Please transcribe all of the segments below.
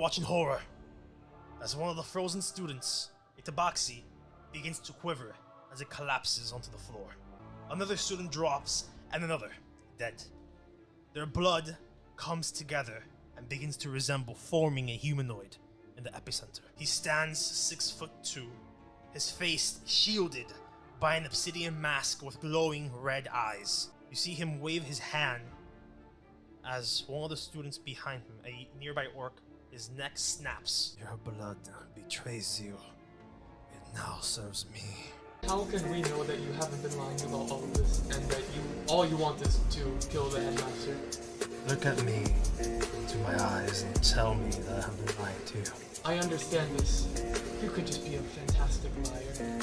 watch in horror as one of the frozen students, a tabaxi, begins to quiver as it collapses onto the floor. Another student drops, and another, dead. Their blood comes together and begins to resemble forming a humanoid in the epicenter. He stands 6'2", his face shielded by an obsidian mask with glowing red eyes. You see him wave his hand as one of the students behind him, a nearby orc, his neck snaps. Your blood betrays you. It now serves me. How can we know that you haven't been lying about all of this and that all you want is to kill the headmaster? Look at me into my eyes and tell me that I have been lying to you. I understand this. You could just be a fantastic liar.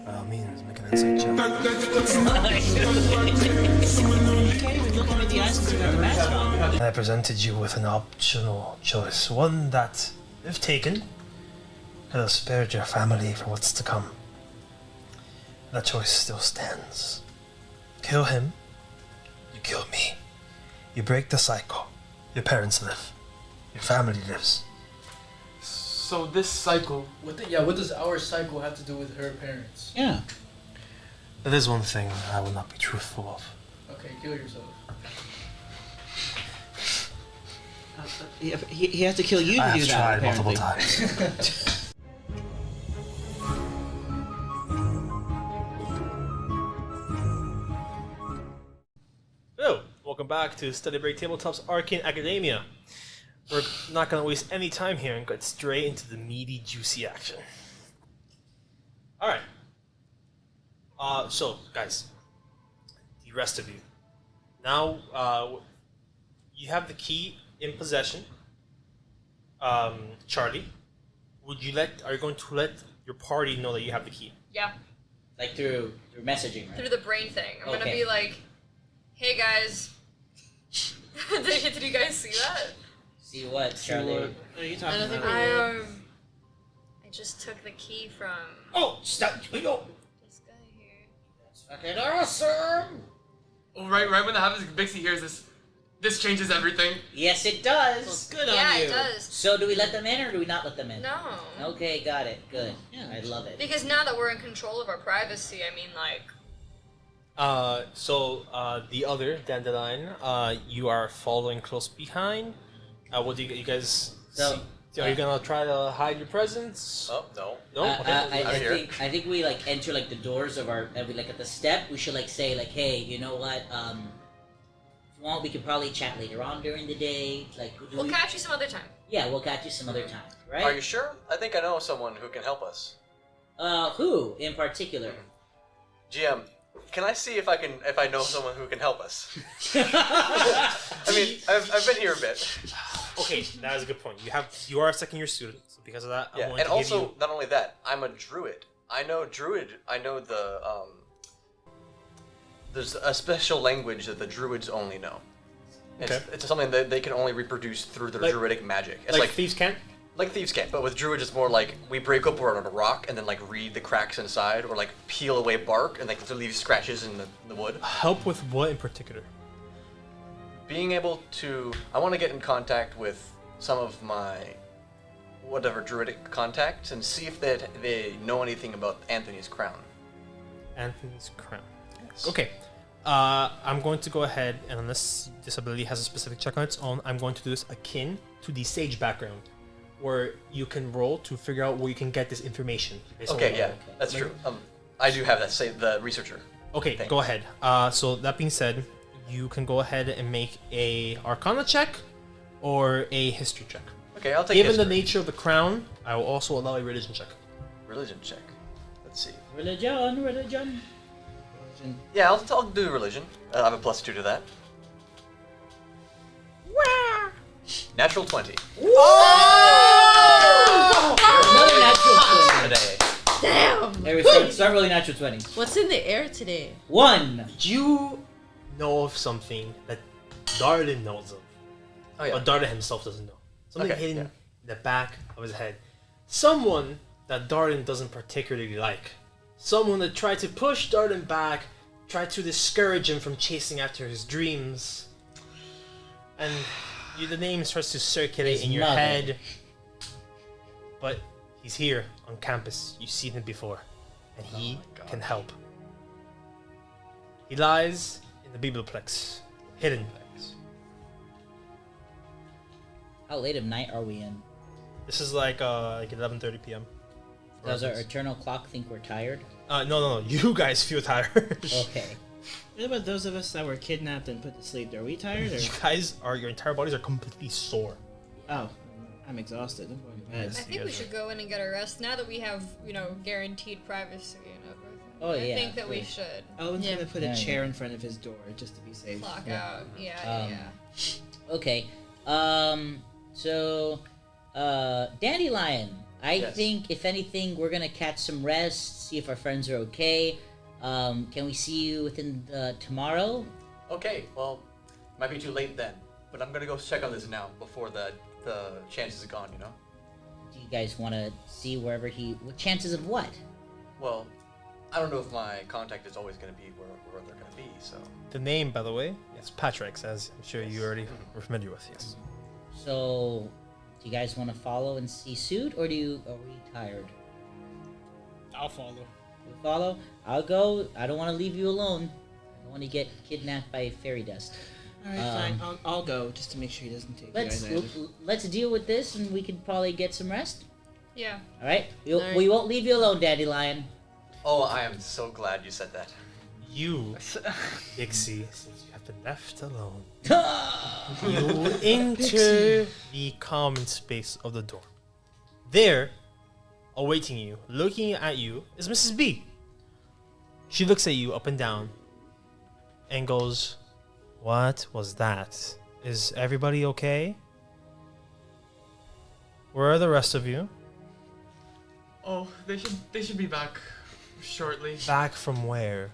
By all means, make an insight check. You can't even look him in the eyes because you got the mask on. I presented you with an optional choice, one that, if taken, could have spared your family for what's to come. That choice still stands. Kill him, you kill me. You break the cycle. Your parents live. Your family lives. So this cycle... What does our cycle have to do with her parents? Yeah. That is one thing I will not be truthful of. Okay, kill yourself. He has to kill you to do that, I have tried apparently. multiple times. Hello, welcome back to StudyBreak Tabletop's Arcane Academia. We're not going to waste any time here and get straight into the meaty, juicy action. Alright. So, guys, the rest of you. Now, you have the key in possession. Charlie, are you going to let your party know that you have the key? Yeah, Like through messaging, right? through the brain thing. I'm gonna Okay. be like, hey guys. Did you guys see that? See what, Charlie? what? What are you talking about? I just took the key from Oh, stop! No. this guy here. That's fucking awesome! Oh, right when that happens, Bixie hears this. This changes everything. Yes, it does. Good Yeah, on you. it does. So do we let them in or do we not let them in? No. Okay, got it. Good. Yeah. I love it. Because now that we're in control of our privacy, I mean, like, The other, Dandelion, you are following close behind. What do you guys So, see? Are you gonna try to hide your presence? Oh, no. No? Okay. I think we like enter like the doors of our like at the step we should like say like, hey, you know what, if you want we could probably chat later on during the day, like we'll catch you some other time. Yeah, we'll catch you some other time, right? Are you sure? I think I know someone who can help us. Who in particular? GM, can I see if I know someone who can help us? I mean, I've been here a bit. Okay, that is a good point. You are a second year student, so because of that, I'm Yeah, willing and to give also you. not only that, I'm a druid. I know the there's a special language that the druids only know. It's something that they can only reproduce through their druidic magic. It's like thieves can't. like thieves can't, but with druids it's more like we break up on a rock and then like read the cracks inside, or like peel away bark and like to leave scratches in the wood. Help with what in particular? Being able to, I want to get in contact with some of my whatever druidic contacts and see if they know anything about Anthony's crown. Anthony's crown. Yes. Okay. I'm going to go ahead, and unless this ability has a specific check on its own, I'm going to do this akin to the sage background, where you can roll to figure out where you can get this information. based on Okay, what- yeah, that's true. I do have that. Say the researcher. Okay, thing. go ahead. So that being said, you can go ahead and make a Arcana check or a History check. Okay, I'll take Given the history. nature of the crown, I will also allow a Religion check. Religion check. Let's see. Religion. Yeah, I'll do religion. I have a +2 to that. Natural 20. Another natural 20. Today. Damn! There we start rolling natural 20s. What's in the air today? 1. Do you know of something that Darden knows of, Oh yeah. but Darden himself doesn't know? Something Okay, hidden yeah. in the back of his head. Someone that Darden doesn't particularly like. Someone that tried to push Darden back, tried to discourage him from chasing after his dreams. And The name starts to circulate His in your mother. head. But he's here on campus. You've seen him before. And he can help. He lies in the biblioplex. Hidden. How late of night are we in? This is like 11:30 p.m. Does our eternal clock think we're tired? No. You guys feel tired. Okay. What about those of us that were kidnapped and put to sleep? Are we tired? Or? You guys your entire bodies are completely sore. Oh, I'm exhausted. I'm going to bed. I Yes. think we should go in and get a rest now that we have, guaranteed privacy and everything. Oh, yeah, I think that we sure. should Owen's Yeah. gonna put Yeah, a chair yeah. in front of his door just to be safe. clock Yeah. out. Yeah, Um, yeah. Okay. So, Dandelion. I Yes. think if anything, we're gonna catch some rest, see if our friends are okay. Can we see you within tomorrow? Okay, well, might be too late then, but I'm gonna go check on this now before the chances are gone, you know? Do you guys want to see wherever what chances of what? Well, I don't know if my contact is always gonna be where they're gonna be, so. The name, by the way, is Patrick's, as I'm sure you already were familiar with. Yes. So, do you guys want to follow and see suit, or are we tired? I'll follow. You follow? I'll go. I don't want to leave you alone. I don't want to get kidnapped by fairy dust. All right, fine. I'll go just to make sure he doesn't take you Let's guys either. let's deal with this, and we can probably get some rest. Yeah. All right. Alright. We won't leave you alone, Dandelion. Oh, I am so glad you said that. You, Bixie, since you have been left alone, you enter the common space of the dorm. There, awaiting you, looking at you, is Mrs. B. She looks at you up and down and goes, "What was that? Is everybody okay? Where are the rest of you? Oh, they should be back shortly. Back from where?"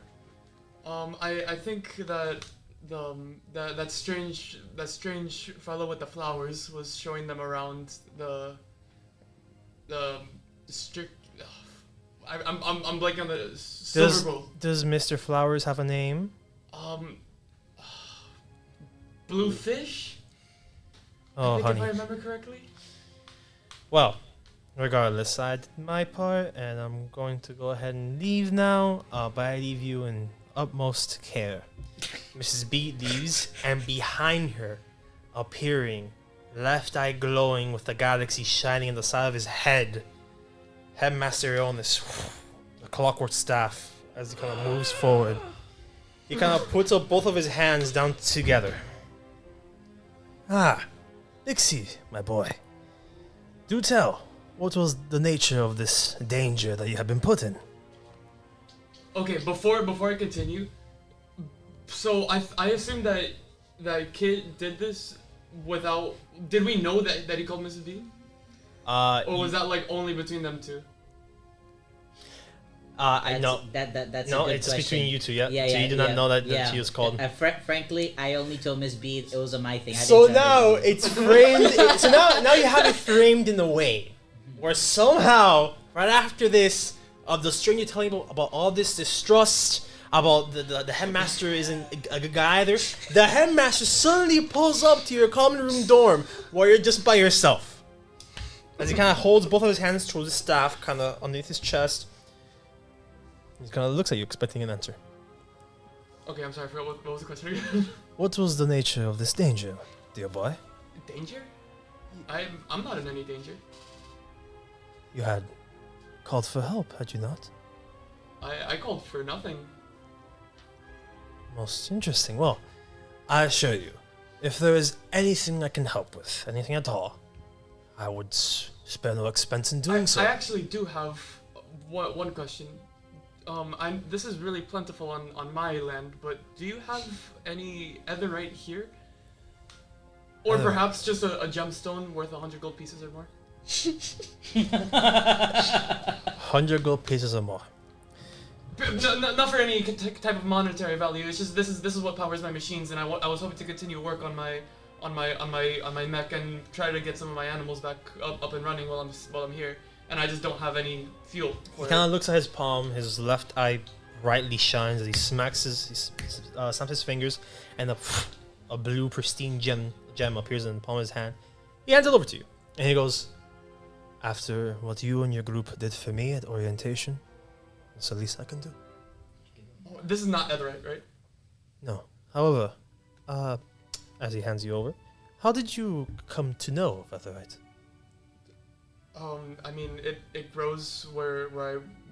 I think that that strange fellow with the flowers was showing them around the strict. I'm blanking on the silver bowl. Does Mr. Flowers have a name? Blue fish. Oh, I think honey. if I remember correctly. Well, regardless, I did my part, and I'm going to go ahead and leave now, but I leave you in utmost care. Mrs. B leaves, and behind her, appearing, left eye glowing with the galaxy shining on the side of his head, Headmaster Illness, the clockwork staff, as he kind of moves forward. He kind of puts up both of his hands down together. "Ah, Bixie, my boy. Do tell, what was the nature of this danger that you have been put in?" Okay, before I continue, so I assume that kid did this without. Did we know that he called Mrs. B? Or was that like only between them two? I know. That's No, a good it's question. between you two, yeah. Yeah, So you do not know that yeah. she was called. Frankly, I only told Miss B it was a my thing. I So didn't tell now her. it's framed. So now you have it framed in a way where somehow, right after this, of the stranger telling you about all this distrust, about the headmaster isn't a good guy either, the headmaster suddenly pulls up to your common room dorm while you're just by yourself. As he kind of holds both of his hands towards his staff, kind of underneath his chest. He kind of looks at you, expecting an answer. Okay, I'm sorry. What was the question again? What was the nature of this danger, dear boy? Danger? I'm not in any danger. You had called for help, had you not? I called for nothing. Most interesting. Well, I assure you, if there is anything I can help with, anything at all, I would spare no expense in doing so. I actually do have one question. This is really plentiful on my land, but do you have any etherite here? Or Etherite. perhaps just a gemstone worth 100 gold pieces or more? 100 gold pieces or more. Not for any type of monetary value. It's just this is what powers my machines, and I was hoping to continue work on my mech and try to get some of my animals back up and running while I'm here. And I just don't have any fuel. He kind of looks at his palm, his left eye brightly shines as he smacks snaps his fingers, and a blue pristine gem appears in the palm of his hand. He hands it over to you, and he goes, "After what you and your group did for me at orientation, it's the least I can do." Oh, this is not Netherite, right? No. However, as he hands you over, how did you come to know Featherite? I mean, it grows where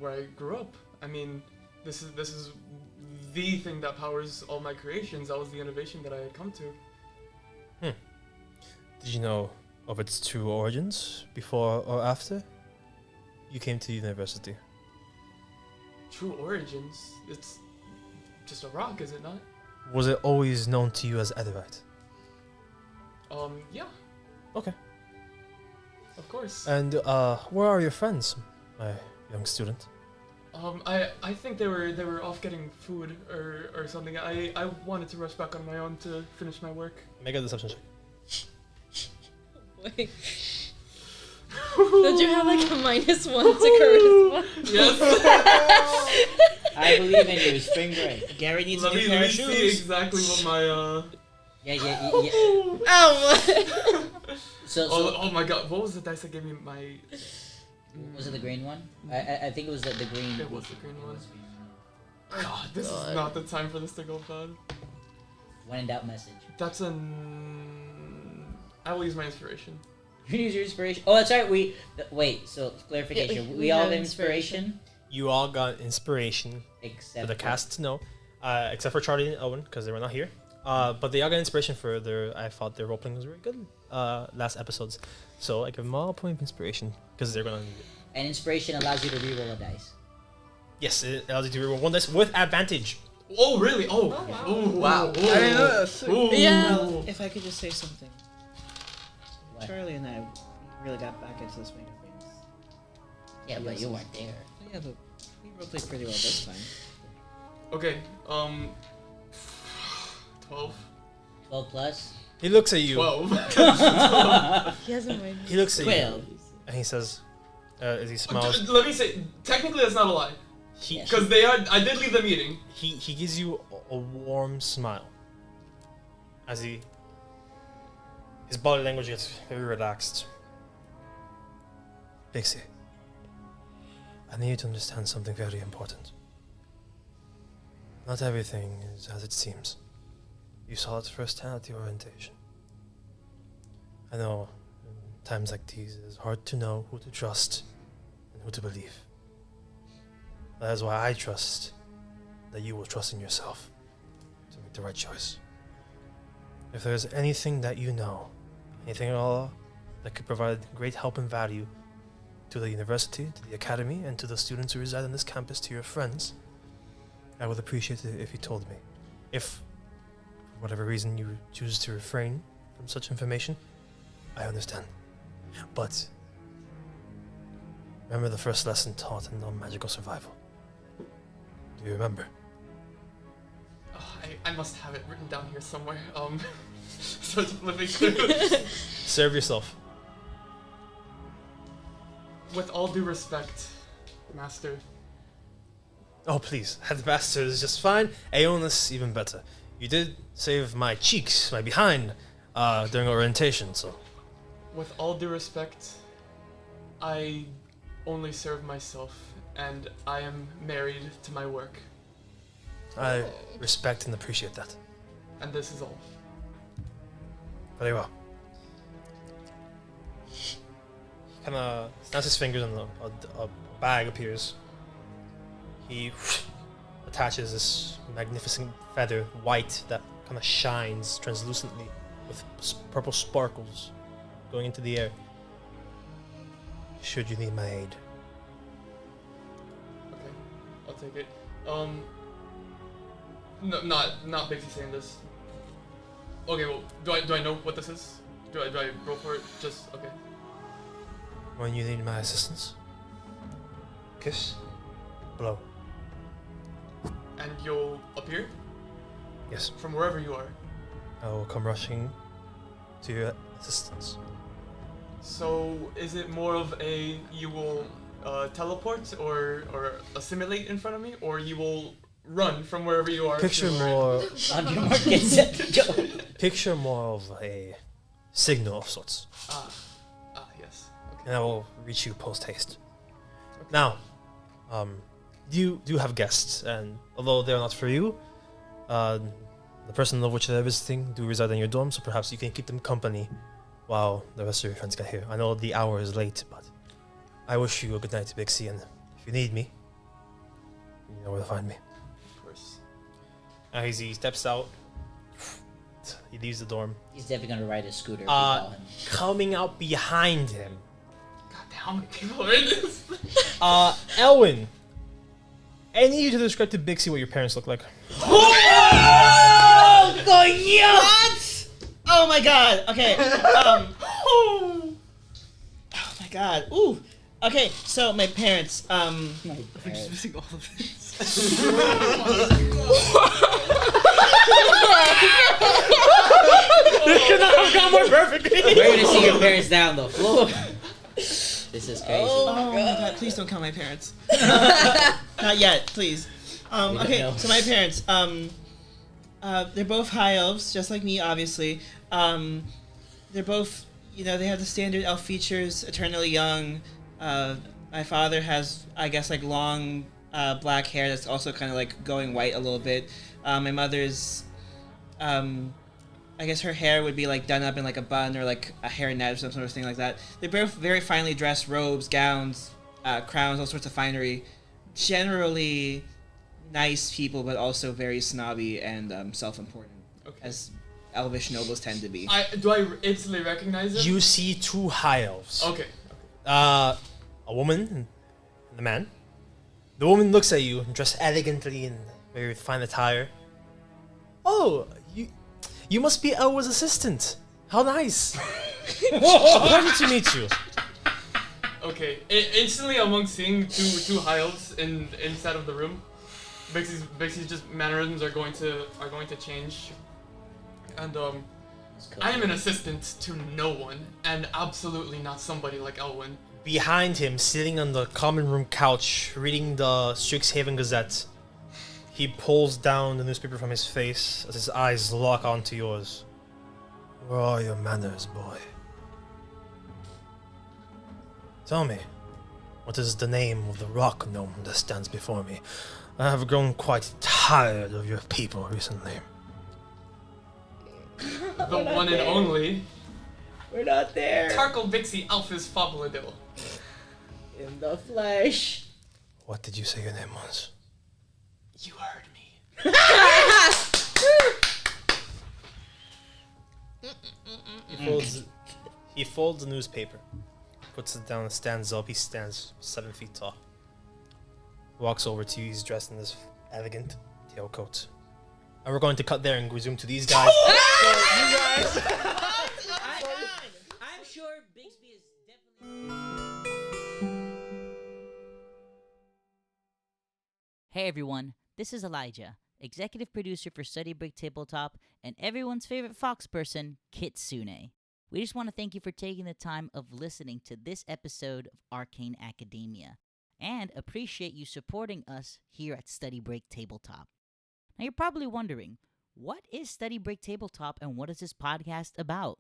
I grew up. I mean, this is the thing that powers all my creations. That was the innovation that I had come to. Did you know of its true origins before or after you came to university? True origins? It's just a rock, is it not? Was it always known to you as Etherite? Yeah. Okay. Of course. And where are your friends, my young student? I think they were off getting food or something. I wanted to rush back on my own to finish my work. Make a deception check. Wait. Don't you have like a -1 to charisma? Yes. I believe in you. Spring break. Gary needs a Let new me pair of see shoes. exactly what my Yeah. Oh, So, oh my god, what was the dice that gave me my? was it the green one? I think it was the green. It was the green one. God, this is not the time for this to go bad. When in doubt message. That's I will use my inspiration. You use your inspiration. Oh, that's right. Wait. So clarification. Yeah, we all have inspiration, You all got inspiration for except the cast to know, except for Charlie and Owen because they were not here. But they all got inspiration for I thought their role playing was very good last episodes. So I give them all a point of inspiration because they're gonna need it. And inspiration allows you to reroll a dice. Yes, it allows you to reroll one dice with advantage. Oh really? Oh. wow. Ooh, Wow. Ooh, I didn't know that. ooh, ooh. Yeah. Ooh. If I could just say something. What? Charlie and I really got back into the swing of things. Yeah, but you weren't there. Yeah, but we roleplayed pretty well this time. Okay. 12. 12 plus. He looks at you. 12. he hasn't waited. He looks at 12. you and he says, as he smiles, Let me say, technically that's not a lie. he Because I did leave the meeting. he gives you a warm smile as his body language gets very relaxed. Bixie, I need you to understand something very important. Not everything is as it seems. You saw it firsthand at the orientation. I know, in times like these, it is hard to know who to trust and who to believe. That is why I trust that you will trust in yourself to make the right choice. If there is anything that you know, anything at all, that could provide great help and value to the university, to the academy, and to the students who reside on this campus, to your friends, I would appreciate it if you told me. If, for whatever reason, you choose to refrain from such information, I understand. But remember the first lesson taught in non-magical survival. Do you remember? Oh, I must have it written down here somewhere. So it's flipping through. Serve yourself. With all due respect, Master. Oh, please. Headmaster is just fine. Aeonis, even better. You did save my cheeks, my behind, during orientation, so. With all due respect, I only serve myself, and I am married to my work. I respect and appreciate that. And this is all. Very well. He kind of snaps his fingers and a bag appears. He attaches this magnificent feather, white, that kind of shines translucently with purple sparkles going into the air. Should you need my aid. Okay, I'll take it. No, not Bixie saying this. Okay, well, do I know what this is? Do I roll for it? Just okay. When you need my assistance, kiss, blow. And you'll appear Yes, from wherever you are. I will come rushing to your assistance. So is it more of a you will teleport or assimilate in front of me, or you will run from wherever you are? Picture to- more. On your mark, get set, go. Picture more of a signal of sorts, Yes. Okay. and I will reach you post haste. Now, you do have guests, and although they are not for you, the person of which they're visiting do reside in your dorm, so perhaps you can keep them company while the rest of your friends get here. I know the hour is late, but I wish you a good night, Bixie, and if you need me, you know where to find me. Of course. As he steps out, he leaves the dorm. He's definitely gonna ride a scooter. If we call him. Coming out behind him, God damn, how many people are in this? Elwyn, I need you to describe to Bixie what your parents look like. What? Oh my god. Okay. Oh my god. Ooh. Okay. So my parents. My parents. Missing all of this. This could not have gone more perfectly. We're gonna see your parents down the floor. This is crazy. Oh my god. Please don't call my parents. Not yet, please. don't Okay. know. So my parents. They're both high elves, just like me, obviously. They're both, they have the standard elf features, eternally young. My father has, I guess, like long black hair that's also kind of like going white a little bit. My mother's, I guess her hair would be like done up in like a bun or like a hairnet or some sort of thing like that. They're both very finely dressed, robes, gowns, crowns, all sorts of finery. Generally nice people, but also very snobby and self-important, as elvish nobles tend to be. Do I instantly recognize him? You see two high elves. Okay. A woman and a man. The woman looks at you, dressed elegantly in very fine attire. Oh, you must be Elwa's assistant. How nice. A pleasure to meet you. Okay. Instantly, among seeing two high elves inside of the room, Bixie's just mannerisms are going to change, and I am an assistant to no one, and absolutely not somebody like Elwyn. Behind him, sitting on the common room couch, reading the Strixhaven Gazette, he pulls down the newspaper from his face as his eyes lock onto yours. Where are your manners, boy? Tell me, what is the name of the rock gnome that stands before me? I have grown quite tired of your people recently. The one and only We're not there. Tarkle Bixie Alphys Fobladil. In the flesh. What did you say your name was? You heard me. He folds the newspaper, puts it down and stands up. He stands 7 feet tall. Walks over to you. He's dressed in this elegant tailcoat. And we're going to cut there and resume to these guys. So you guys. I'm sure Bixby is definitely. Hey everyone, this is Elijah, executive producer for StudyBreak Tabletop and everyone's favorite fox person, Kitsune. We just want to thank you for taking the time of listening to this episode of Arcane Academia, and appreciate you supporting us here at StudyBreak Tabletop. Now you're probably wondering, what is StudyBreak Tabletop and what is this podcast about?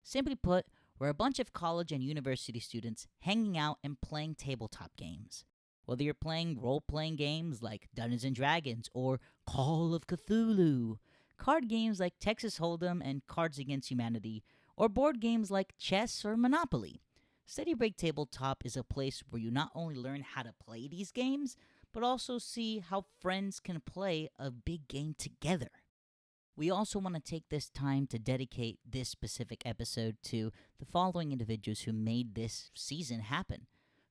Simply put, we're a bunch of college and university students hanging out and playing tabletop games. Whether you're playing role-playing games like Dungeons & Dragons or Call of Cthulhu, card games like Texas Hold'em and Cards Against Humanity, or board games like chess or Monopoly, StudyBreak Tabletop is a place where you not only learn how to play these games, but also see how friends can play a big game together. We also want to take this time to dedicate this specific episode to the following individuals who made this season happen.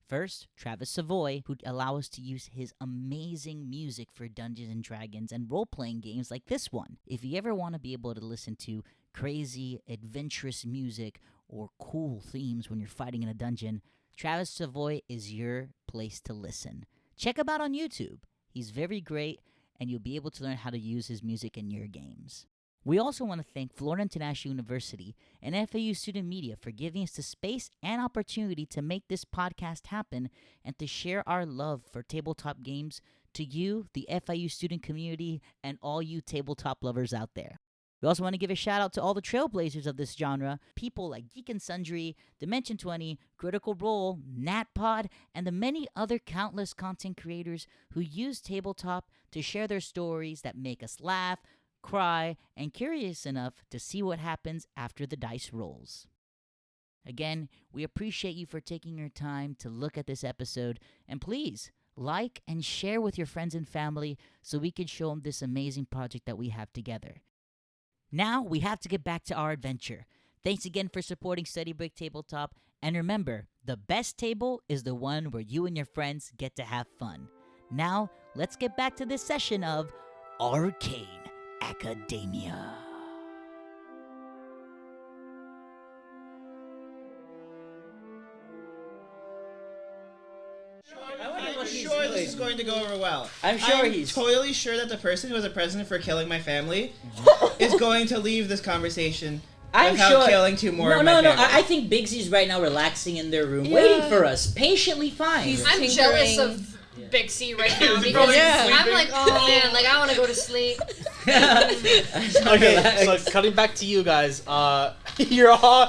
First, Travis Savoy, who'd allow us to use his amazing music for Dungeons & Dragons and role-playing games like this one. If you ever want to be able to listen to crazy, adventurous music or cool themes when you're fighting in a dungeon, Travis Savoy is your place to listen. Check him out on YouTube. He's very great, and you'll be able to learn how to use his music in your games. We also want to thank Florida International University and FAU Student Media for giving us the space and opportunity to make this podcast happen and to share our love for tabletop games to you, the FIU student community, and all you tabletop lovers out there. We also want to give a shout out to all the trailblazers of this genre, people like Geek and Sundry, Dimension 20, Critical Role, NatPod, and the many other countless content creators who use tabletop to share their stories that make us laugh, cry, and curious enough to see what happens after the dice rolls. Again, we appreciate you for taking your time to look at this episode, and please like and share with your friends and family so we can show them this amazing project that we have together. Now we have to get back to our adventure. Thanks again for supporting StudyBreak Tabletop, and remember, the best table is the one where you and your friends get to have fun. Now, let's get back to this session of Arcane Academia. I'm sure this is going to go over well. I'm sure I'm he's totally sure that the person who was a president for killing my family is going to leave this conversation without killing two more of my family. I think Bixie's right now relaxing in their room, waiting for us, patiently fine. I'm jealous of Bixie right now because I'm like, oh man, like I want to go to sleep. Okay, so cutting back to you guys. You're all.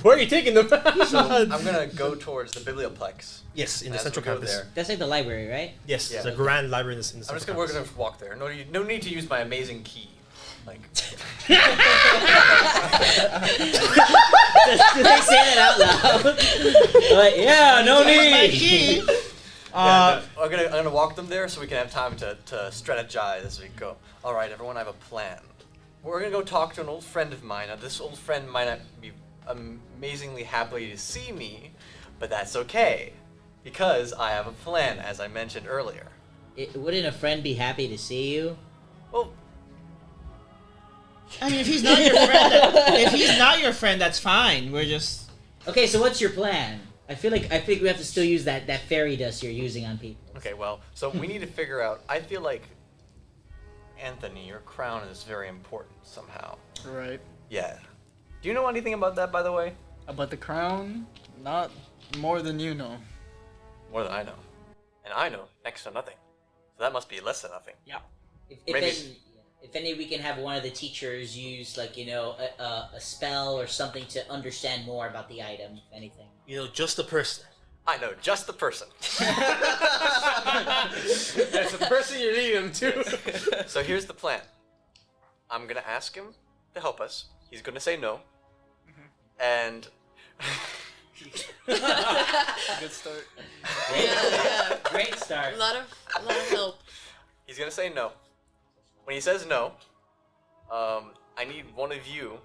Where are you taking them? So I'm gonna go towards the biblioplex. Yes, in the As central we go campus. there. That's like the library, right? Yes, Yeah. it's a grand library in the I'm central just gonna, we're campus. gonna walk there. No need to use my amazing key. Like, Do they say that out loud? Like, yeah, no need. I'm gonna walk them there so we can have time to strategize as we go. All right, everyone, I have a plan. We're gonna go talk to an old friend of mine. Now, this old friend might not be amazingly happy to see me, but that's okay, because I have a plan, as I mentioned earlier. Wouldn't a friend be happy to see you? Well, I mean, if he's not your friend, that's fine. We're just. Okay, so what's your plan? I think we have to still use that fairy dust you're using on people. okay, well, so we need to figure out. I feel like Anthony, your crown is very important somehow. Right. Yeah. Do you know anything about that, by the way? About the crown? Not more than you know. More than I know. And I know next to nothing. So that must be less than nothing. Yeah. If any, we can have one of the teachers use, like, a spell or something to understand more about the item, if anything. You know, just a person. I know, just the person. That's the person you're leading him to. So here's the plan. I'm gonna ask him to help us. He's gonna say no. And Good start. Great start. A lot of help. he's gonna say no. When he says no, I need one of you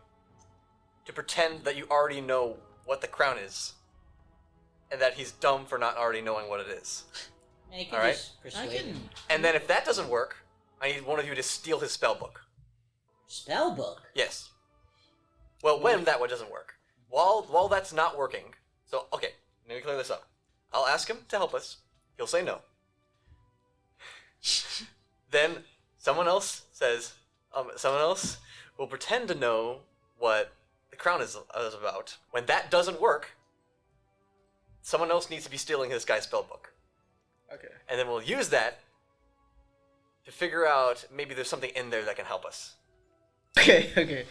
to pretend that you already know what the crown is, and that he's dumb for not already knowing what it is. And you can All right. just persuade him. And then if that doesn't work, I need one of you to steal his spell book. Spell book? Yes. Well, when that one doesn't work. While that's not working, so, okay, let me clear this up. I'll ask him to help us. He'll say no. Then someone else will pretend to know what the crown is about. When that doesn't work, someone else needs to be stealing this guy's spellbook. Okay. And then we'll use that to figure out maybe there's something in there that can help us. Okay.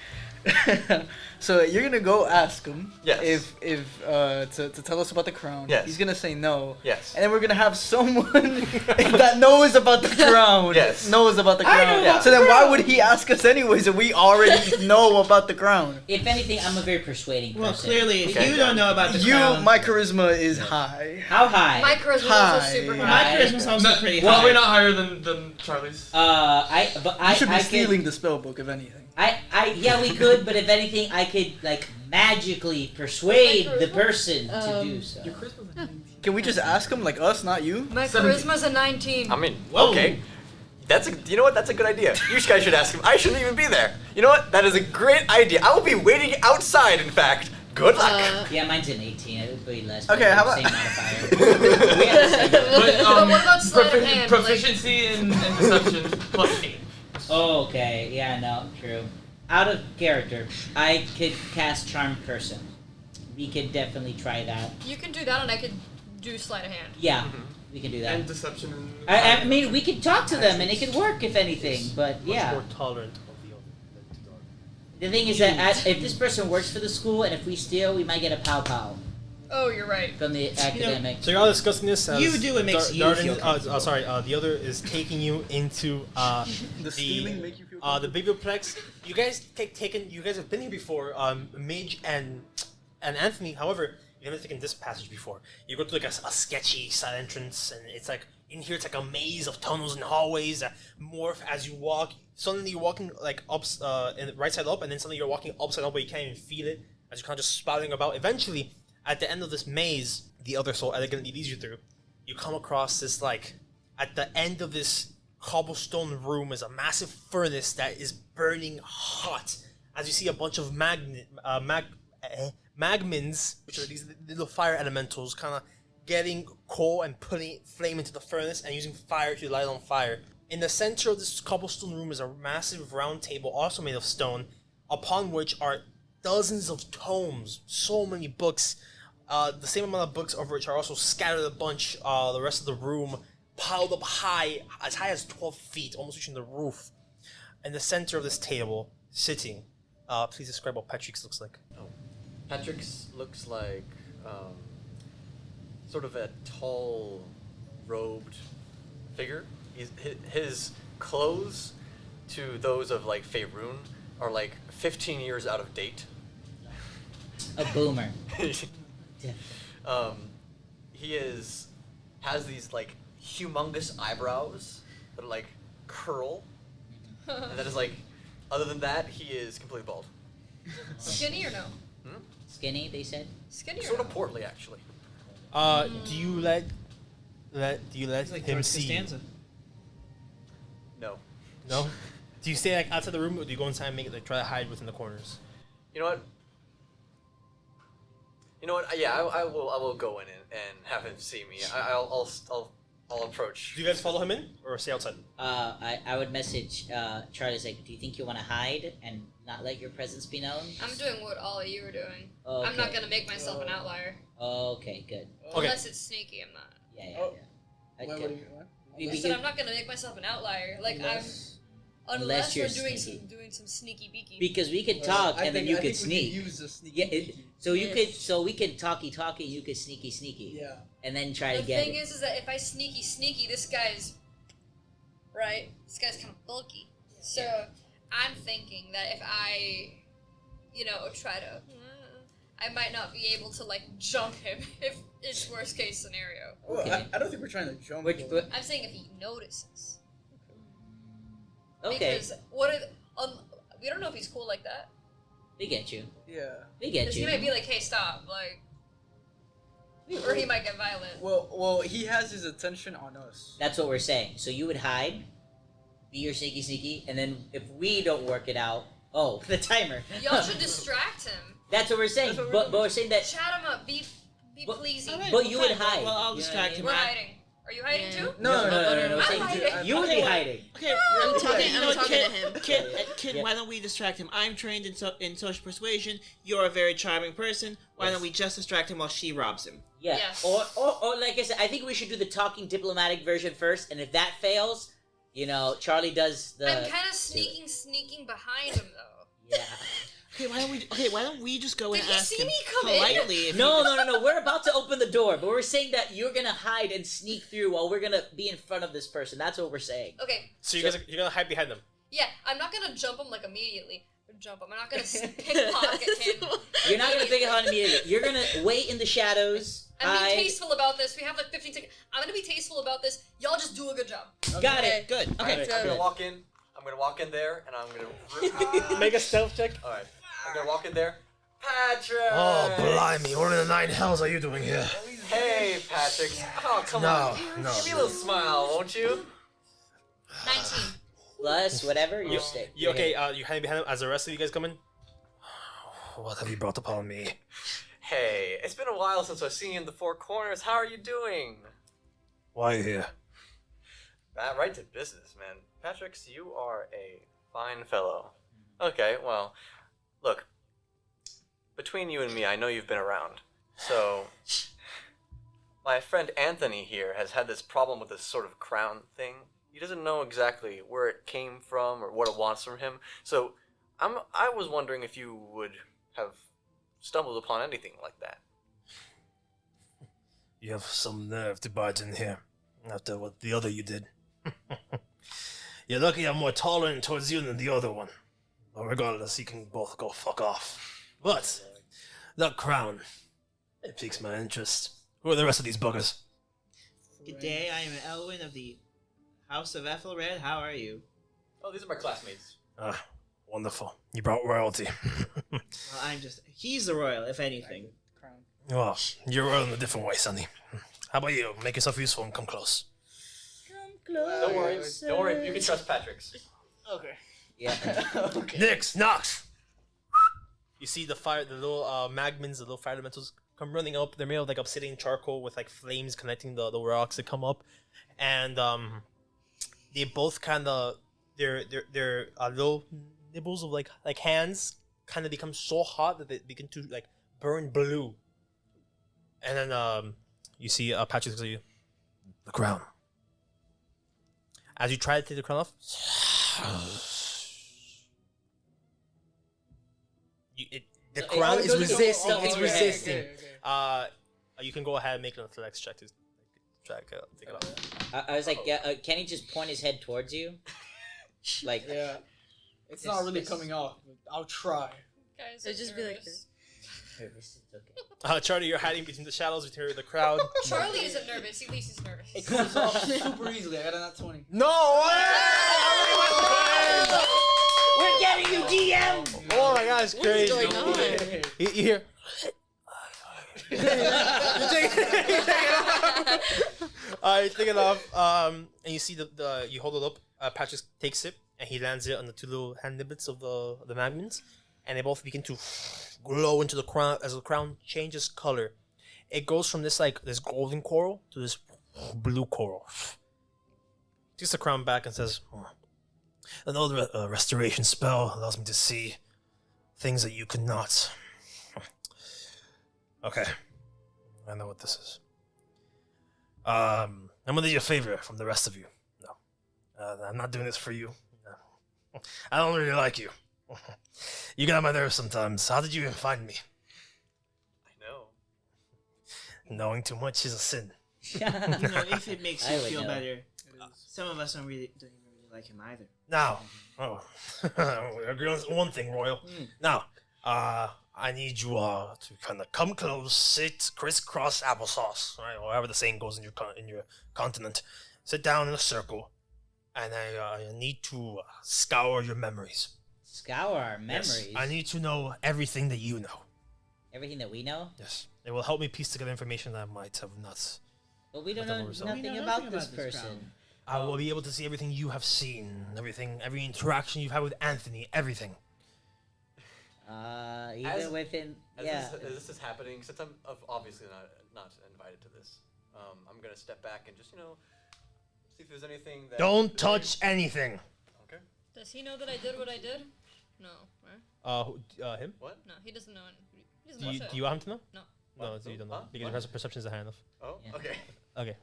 So you're gonna go ask him Yes. if to tell us about the crown. Yes. He's gonna say no. Yes. And then we're gonna have someone that knows about the crown. Yes. Knows about the crown. about So then why would he ask us anyways if we already know about the crown? If anything, I'm a very persuading person. Well, clearly, if Okay. you don't know about the crown, My charisma is high. How high? My charisma is Hi. also super my high. charisma's also pretty Well, high. we're not higher than Charlie's. You should be I stealing could, the spell book if anything. yeah, we could, but if anything, I could like magically persuade the person to do so. Your charisma's a 19. Can we just ask him like us, not you? My 17. charisma's a 19. I mean, Whoa. okay. You know what? That's a good idea. You guys should ask him. I shouldn't even be there. You know what? That is a great idea. I will be waiting outside, in fact. Good luck. Yeah, mine's an 18. It would be less. Okay, but how about- same modifier? We have the same. But, what about sleight of hand? Proficiency in deception plus 8. Oh, okay. Yeah, no, true. Out of character, I could cast Charm Person. We could definitely try that. You can do that, and I could do sleight of hand. Yeah, we can do that. And deception and... I mean, we could talk to them, and it could work if anything. But Much yeah. more tolerant of the other. The thing is that if this person works for the school, and if we steal, we might get a pow pow Oh, you're right. from the academic. So you're all discussing this as You do what makes you feel comfortable. the other is taking you into The steaming make you feel the biblioplex. You guys you guys have been here before. Midge and Anthony. However, you've never taken this passage before. You go through like a sketchy side entrance, and it's like in here it's like a maze of tunnels and hallways that morph as you walk. Suddenly you're walking like up, in the right side up, and then suddenly you're walking upside up, but you can't even feel it as you're kind of just spouting about. Eventually, at the end of this maze, the other so elegantly leads you through. You come across this like at the end of this cobblestone room is a massive furnace that is burning hot. As you see a bunch of magmins, which are these little fire elementals, kind of getting coal and putting flame into the furnace and using fire to light on fire. In the center of this cobblestone room is a massive round table, also made of stone, upon which are dozens of tomes, so many books, the same amount of books of which are also scattered a bunch, the rest of the room, piled up high as 12 feet, almost reaching the roof. In the center of this table, sitting, please describe what Patrick's looks like. Patrick's looks like sort of a tall, robed figure. His clothes, to those of like Faerun, are like 15 years out of date. A boomer. He has these like humongous eyebrows that are like curl, and that is like. Other than that, he is completely bald. Skinny or no? Skinny, they said. Skinny or Sort no? of portly, actually. Do you let Like him George see? Costanza. No. No. Do you stay like outside the room, or do you go inside and make it like try to hide within the corners? You know what? Yeah, I will go in and have him see me. I'll approach. Do you guys follow him in, or stay outside? I would message Charlie's like, do you think you want to hide and not let your presence be known? I'm doing what all of you are doing. Okay. I'm not gonna make myself an outlier. Okay, good. Okay. Unless it's sneaky, I'm not. Yeah. What Okay. do you want? I said I'm not gonna make myself an outlier. Like unless you're we're doing sneaky. doing some sneaky beaky. Because we could talk and then you could sneak. Use the sneak. Yeah. So we could talky, you could sneaky. Yeah. And then try The to get. thing is that if I sneaky, this guy's right. This guy's kind of bulky. So I'm thinking that if I, try to, I might not be able to like jump him if it's worst case scenario. Well, Okay. I don't think we're trying to jump. I'm saying if he notices. Okay. Because we don't know if he's cool like that. We get you. Yeah. We get Because you. he might be like, hey, stop, like, or he might get violent. Well, he has his attention on us. That's what we're saying. So you would hide, be your sneaky, and then if we don't work it out, the timer. Y'all should distract him. That's what we're saying. But we're saying that. Chat him up. Be But- pleasy. Alright, But you would fine. hide. Well, I'll You know distract what I him. We're hiding. Are you hiding Yeah. too? No. I'm We're saying hiding. you would be hiding. Okay, I'm talking. you know I'm what, talking kid, to him. Kid, Yeah. why don't we distract him? I'm trained in social persuasion. You're a very charming person. Why don't we just distract him while she robs him? Yeah. Yes. Or like I said, I think we should do the talking diplomatic version first, and if that fails, Charlie does the. I'm kind of sneaking behind him though. Yeah. Okay, why don't we just go Did and he ask see him me come in? politely? If No. We're about to open the door, but we're saying that you're gonna hide and sneak through while we're gonna be in front of this person. That's what we're saying. Okay. So you're gonna hide behind them. Yeah, I'm not gonna jump him like immediately. Jump him. I'm not gonna pickpocket him. You're not gonna pick it on immediately. You're gonna wait in the shadows. I'm being hide. tasteful about this. We have like 15 seconds. I'm gonna be tasteful about this. Y'all just do a good job. Got it. Good. Okay. I'm gonna walk in. I'm gonna walk in there, and I'm gonna. Make a stealth check. All right. I'm gonna walk in there. Patrick. Oh, blimey! What in the nine hells are you doing here? Hey, Patrick. Oh, come on. No. Give me a little smile, won't you? 19. Plus whatever you stay. You okay? You hiding behind them as the rest of you guys come in. What have you brought upon me? Hey, it's been a while since I've seen you in the Four Corners. How are you doing? Why are you here? Right to business, man. Patrick, you are a fine fellow. Okay, well, look. Between you and me, I know you've been around. So, my friend Anthony here has had this problem with this sort of crown thing. He doesn't know exactly where it came from or what it wants from him. So, I was wondering if you would have stumbled upon anything like that. You have some nerve to barge in here after what the other you did. You're lucky I'm more tolerant towards you than the other one. But regardless, you can both go fuck off. But that crown, it piques my interest. Who are the rest of these buggers? Good day, I am Elwyn of the House of Ethelred. How are you? Oh, these are my classmates. Ah, wonderful. You brought royalty. Well, he's the royal, if anything. Well, you're royal in a different way, Sonny. How about you? Make yourself useful and come close. Don't worry. You can trust Patrick's. Okay. Yeah. Okay. Nix, Nox! You see the little magmins, the little fire elementals come running up. They're made of like obsidian charcoal with like flames connecting the rocks that come up. And they both kind of, their little nibbles of like hands kind of become so hot that they begin to like burn blue. And then you see Patrick looks at you. The crown. As you try to take the crown off, the crown is resisting. It's resisting. Okay. You can go ahead and make an athletics check to try to take it off. I was like, yeah, can he just point his head towards you? Like, Yeah. It's not really coming off, but I'll try. Guys, It'd just be like nervous. nervous, it's okay. Charlie, you're hiding between the shadows between the crowd. Charlie isn't nervous. Elise is nervous. It comes off super easily. I got a nat 20. No way! We're getting you, DM! Oh my gosh, crazy. going on? You hear? you take it off. Alright, take it off. And you see you hold it up. Patrick takes it and he lands it on the two little hand niblets of the magmins, and they both begin to glow into the crown as the crown changes color. It goes from this golden coral to this blue coral. Takes the crown back and says, "Another restoration spell allows me to see things that you could not." Okay, I know what this is. I'm gonna need a favor from the rest of you. No, I'm not doing this for you. No. I don't really like you. You get on my nerves sometimes. How did you even find me? I know. Knowing too much is a sin. If it makes I you would feel know. better. Some of us don't even really like him either. Now, we agree on one thing, Royal. Now, I need you to kind of come close, sit crisscross applesauce, right? Or however the saying goes in your continent. Sit down in a circle, and I need to scour your memories. Scour our memories. Yes, I need to know everything that you know. Everything that we know. Yes, it will help me piece together information that I might have not. But we don't Whatever know result. nothing We know about nothing this about this person. I will be able to see everything you have seen, every interaction you've had with Anthony, everything. Even within, yeah. As this is happening, since I'm obviously not invited to this, I'm gonna step back and just see if there's anything that. Don't touch anything. Okay. Does he know that I did what I did? No. Right? Him? What? No, he doesn't know. He doesn't Do know you, shit. do you want him to know? No. No, What? you don't know. Huh? Because What? your perception is high enough. Oh. Yeah. Okay. Okay.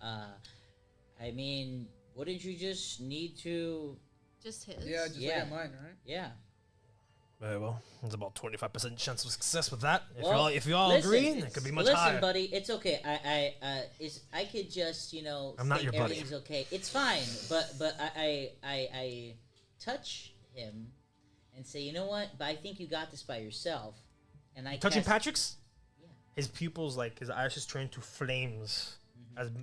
I mean, wouldn't you just need to? Just his? Yeah, just Yeah. like mine, right? Yeah. Very well. There's about 25% chance of success with that. Well, If you all listen, agree, it could be much listen, higher. buddy, it's okay. I could just I'm not think your buddy. everything's okay. It's fine, but I touch him and say, you know what? But I think you got this by yourself. And I Touching cast- Patrick's? Yeah. His pupils, his eyes just turn to flames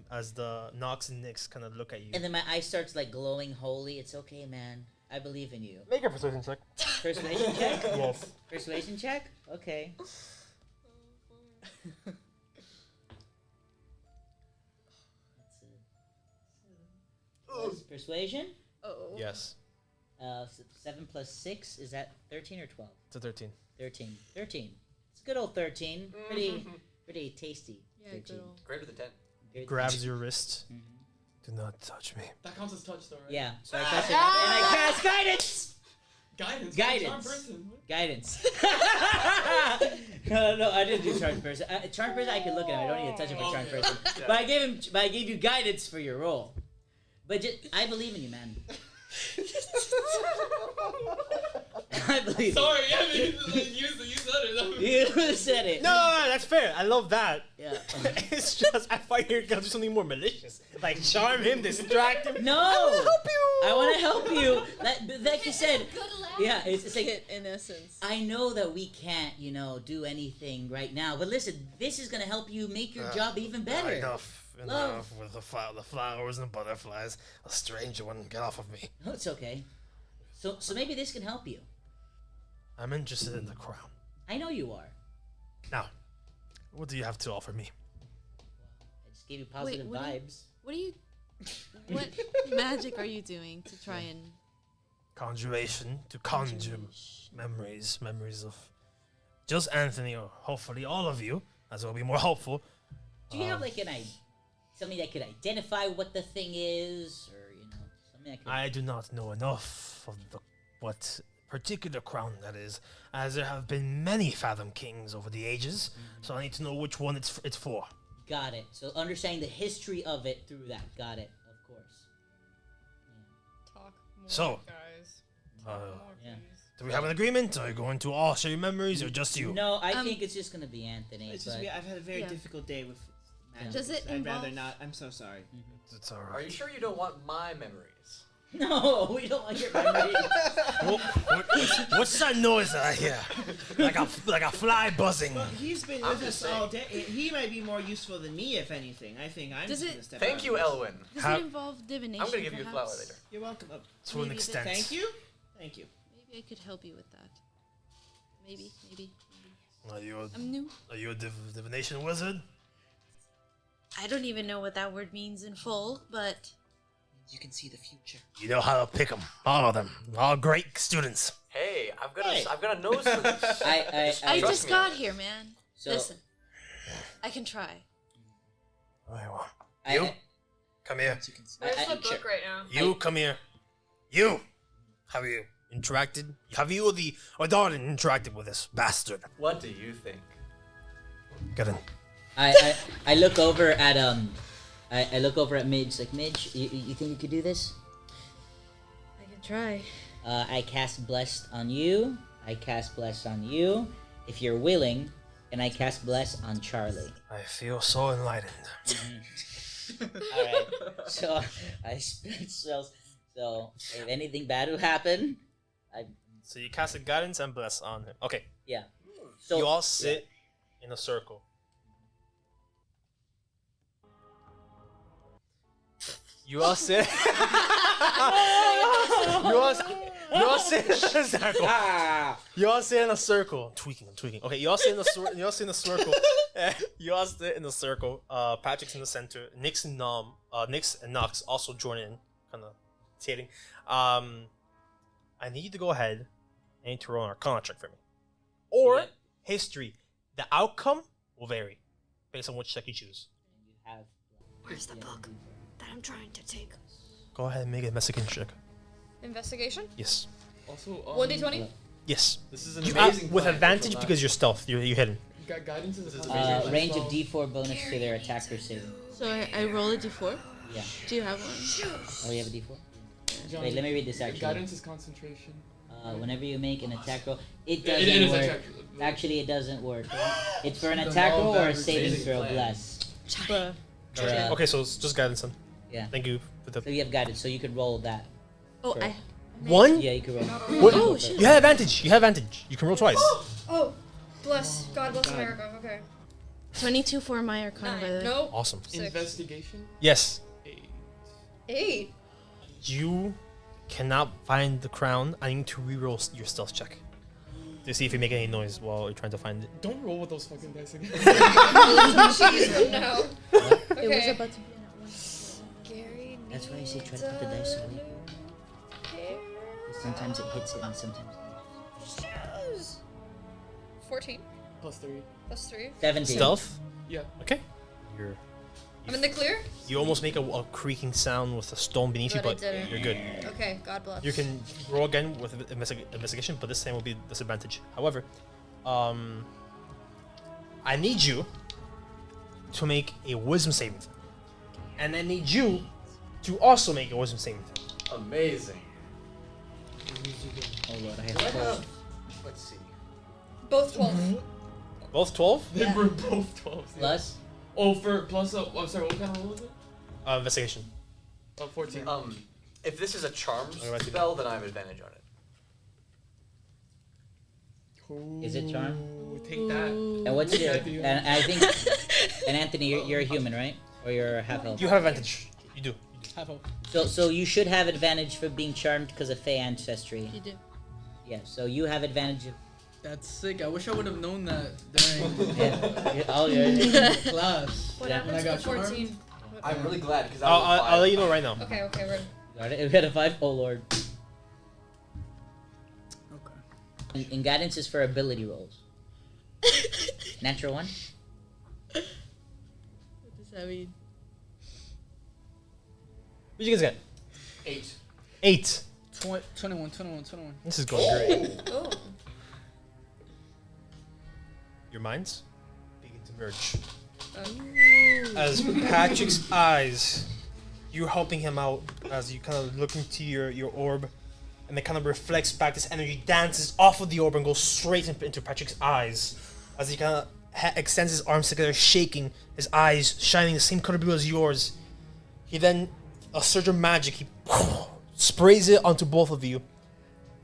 as the Nox and Nix kind of look at you. And then my eye starts glowing holy. It's okay, man. I believe in you. Make a persuasion check. Persuasion check? Yes. Persuasion check? Okay. Persuasion? Oh. Yes. 7 plus 6, is that 13 or 12? It's a 13. 13. 13. It's a good old 13. Pretty tasty. Yeah, 13. good old. Greater than 10. Good- Grabs your wrist. Mhm. Do not touch me. That counts as touch, though, right? Yeah, so I cast it, and I cast guidance! Guidance. Guidance. Charm person. What? Guidance. no, I didn't do charm person. Charm person, I can look at him. I don't need to touch him for charm Okay. person. Yeah. But I gave you guidance for your roll. But I believe in you, man. I believe Sorry, I mean, you said it. you said it. No, that's fair. I love that. Yeah. It's just I find you're gonna do something more malicious, like charm him, distract him. No. I wanna help you. I want to help you. Like you said. Good luck. Yeah, it's like Kit, in essence. I know that we can't, do anything right now. But listen, this is gonna help you make your job even better. Enough Love. with the flowers and butterflies. A strange one, get off of me. No, it's okay. So maybe this can help you. I'm interested in the crown. I know you are. Now, what do you have to offer me? I just gave you positive what do you- vibes. What magic are you doing to try and Conjuration to conjure memories of just Anthony, or hopefully all of you, as it will be more helpful. Do you have like something that could identify what the thing is, or something that could? I do not know enough of what particular crown that is, as there have been many Fathom Kings over the ages, so I need to know which one it's for. Got it. So understanding the history of it through that. Got it. Of course. Talk more, So, guys. Yeah. do we have an agreement? Are you going to all share your memories, or just you? No, I think it's just gonna be Anthony. It's just but- I've had a very Yeah. difficult day with magic. Does it I'd rather involve- not. I'm so sorry. It's all Are right. you sure you don't want my memories? No, we don't want your memories. What's that noise that I hear? Like a fly buzzing. Well, he's been I'm with just us all day. He might be more useful than me, if anything. I think I'm Does just it- gonna step Thank out. you, Elwin. Does How- it involve divination? I'm gonna give you a flower perhaps? later. You're welcome. To an Maybe extent. Thank you. Thank you. Maybe I could help you with that. Maybe. Are you I'm new. a divination wizard? I don't even know what that word means in full, but You can see the future. You know how to pick them, all of them, all great students. Hey, I've got Hey. a nose for this. I Trust just me got on it. here, man. So- Listen, I can try. Very well. I- You, I- come here. As you can see. Where's the sure. book right now? You, come here. You, have you interacted? Have you or Darden interacted with this bastard? What do you think? Get in. I look over at I look over at Midge. Like, Midge, you think you could do this? I can try. I cast Blessed on you. I cast Bless on you, if you're willing, and I cast Bless on Charlie. I feel so enlightened. All right. So I spent spells. So if anything bad will happen, So you cast a guidance and bless on him. Okay. yeah. So You all sit in a circle. You all sit. you all sit in a circle. Ah! You all sit in a circle. I'm tweaking. Okay, you all sit in a you all sit in a circle. You all sit in a circle. Patrick's in the center. Nix and Nox also join in, kind of rotating. I need you to go ahead and need to roll an Arcana check for me, or Yeah. history. The outcome will vary based on which check you choose. You have. Where's the book that I'm trying to take? Go ahead and make a investigation check. Investigation? Yes. Also, 1d20? Yes. This is an You, amazing with plan. advantage Will because you're stealth. You're hidden. guidance is amazing. Range of D4 bonus to their attacker saving. So I roll a d4. Yeah. Do you have one? Oh, you have a D4. Wait, let me read this actually. Guidance is concentration. Whenever you make an attack roll, it It doesn't is work. attack. Actually, it doesn't work. It's for an The attack law roll or a governs saving basic throw. plan. Bless. Bruh. Bruh. Okay, so it's just guidance then. Yeah. Thank you for the So you have guidance, so you could roll that. Oh, Sure. I. one. Yeah, you could roll. What? Oh, shit. You have advantage. You have advantage. You can roll twice. Oh, bless. God bless America. Okay. 22 for my Arcana, by the way. Nope. Awesome. 6. Investigation. Yes. 8. 8. You cannot find the crown. I need to reroll your stealth check to see if you make any noise while you're trying to find it. Don't roll with those fucking dice again. Jeez, no. It was Okay. about to be an at-once. Gary That's why I say try to put the dice away. Sometimes it hits it and sometimes it needs 14 Plus 3. plus 3. 17. Stealth. Yeah. Okay. I'm in the clear? You almost make a creaking sound with the stone beneath you, But I but didn't. you're good. Okay, God bless. You can roll again with investigation, but this time will be disadvantage. However, I need you to make a wisdom saving throw, and I need you to also make a wisdom saving throw. Amazing. Oh lord, I have 12. both 12. Both 12? They were both 12. Yeah. Plus? Oh, for plus. I'm sorry. What kind of roll was it? Investigation. 14. If this is a charm write it spell, then I have advantage on it. Is it charm? Ooh, take that. And what's your? And I think. And Anthony, you're a human, right? Or you're half elf? You have advantage. You do. Have hope. So you should have advantage for being charmed because of Fey ancestry. You do. Yeah. So you have advantage. That's sick. I wish I would have known that during class. What Yeah. happened When I to got the 14? I'm really glad because I'll let you know right now. Okay, we're Got it. We had a 5. Oh lord. Okay. And guidance is for ability rolls. Natural 1. What does that mean? What'd you guys get? 8. 8. 21. This is going great. oh. Your minds begin to merge. As Patrick's eyes, you're helping him out as you kind of look into your orb, and it kind of reflects back. This energy dances off of the orb and goes straight into Patrick's eyes as he kind of extends his arms together, shaking, his eyes shining the same color blue as yours. He then, a surge of magic, he sprays it onto both of you.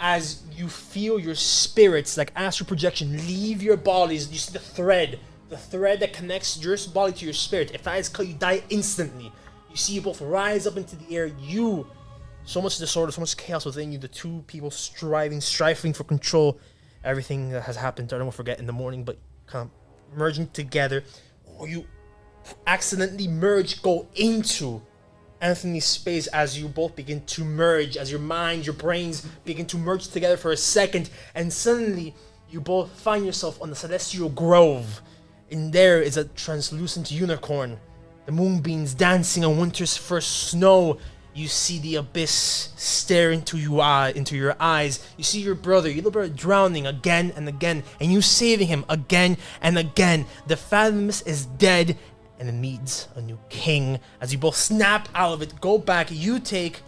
As you feel your spirits, like astral projection, leave your bodies, you see the thread that connects your body to your spirit. If that is cut, you die instantly. You see you both rise up into the air. You, so much disorder, so much chaos within you. The two people striving for control. Everything that has happened, I don't forget in the morning, but kind of merging together. Or you accidentally go into Anthony's space as you both begin to merge, as your minds, your brains begin to merge together for a second, and suddenly you both find yourself on the celestial grove. In there is a translucent unicorn, the moonbeams dancing on winter's first snow. You see the abyss stare into your eyes. You see your little brother drowning again and again, and you saving him again and again. The Fathomless is dead, and it needs a new king. As you both snap out of it, go back. You take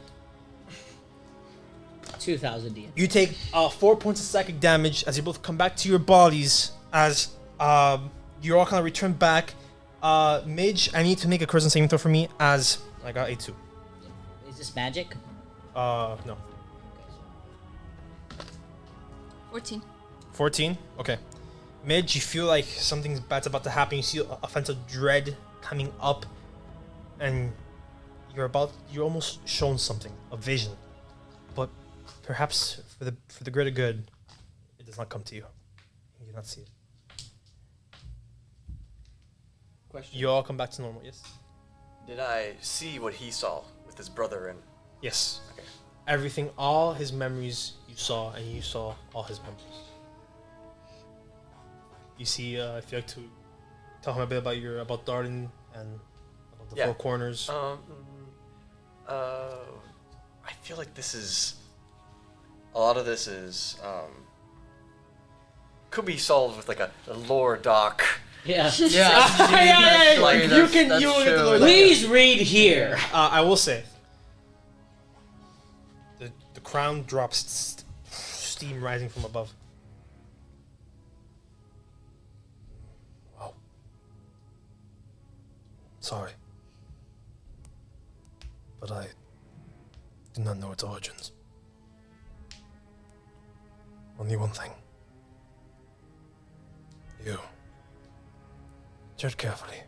2,000 DM. You take 4 points of psychic damage as you both come back to your bodies. As you're all kind of return back. Midge, I need to make a charisma saving throw for me as I got a 2. Is this magic? No. 14. 14? Okay. Midge, you feel like something bad's about to happen. You see a sense of dread coming up, and you're almost shown something, a vision. But perhaps for the greater good, it does not come to you. You do not see it. Question. You all come back to normal, yes? Did I see what he saw with his brother and... Yes. Okay. Everything, all his memories you saw, and you saw all his memories. You see, if you like to tell him a bit about Darden and about the Four Corners. I feel like a lot of this is, could be solved with like a lore doc. Yeah. Yeah. Like, you can you Please read here. I will say, the crown drops, steam rising from above. Wow. Sorry, but I do not know its origins. Only one thing. You. Tread carefully.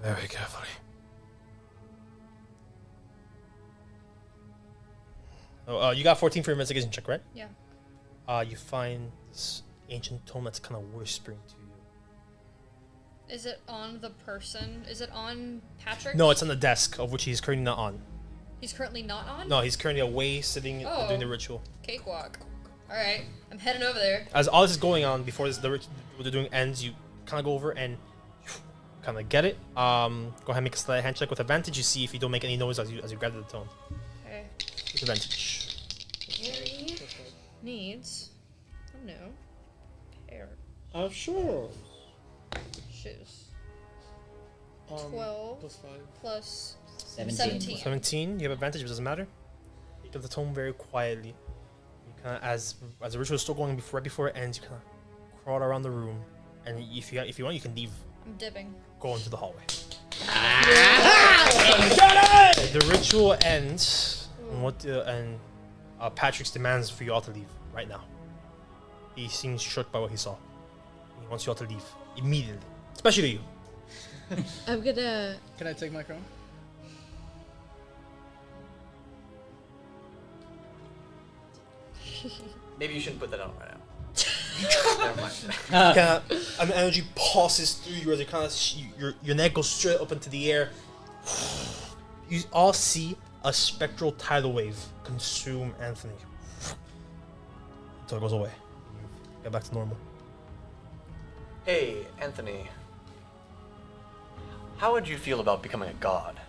Very carefully. Oh, you got 14 for your investigation check, right? Yeah. You find this ancient tome that's kind of whispering to you. Is it on the person? Is it on Patrick? No, it's on the desk, of which he's currently not on. He's currently not on? No, he's currently away, sitting, doing the ritual. Cakewalk. Alright, I'm heading over there. As all this is going on, before what they're doing ends, you kind of go over and kind of get it. Go ahead and make a sleight of hand check with advantage. You see if you don't make any noise as you grab the tome. Okay. With advantage. Gary needs a new pair Of sure. shoes. 12 +5. plus 17. 17. 17, you have advantage, but it doesn't matter. You get the tome very quietly. You as the ritual is still going right before it ends, you kind of crawl around the room, and if you want, you can leave. I'm dipping. Go into the hallway. The ritual ends, and Patrick's demands for you all to leave right now. He seems shook by what he saw. He wants you all to leave immediately, especially you. I'm gonna. Can I take my crown? Maybe you shouldn't put that on right now. Never mind. An energy passes through you as it kind of your neck goes straight up into the air. You all see a spectral tidal wave consume Anthony until it goes away. Get back to normal. Hey, Anthony. How would you feel about becoming a god?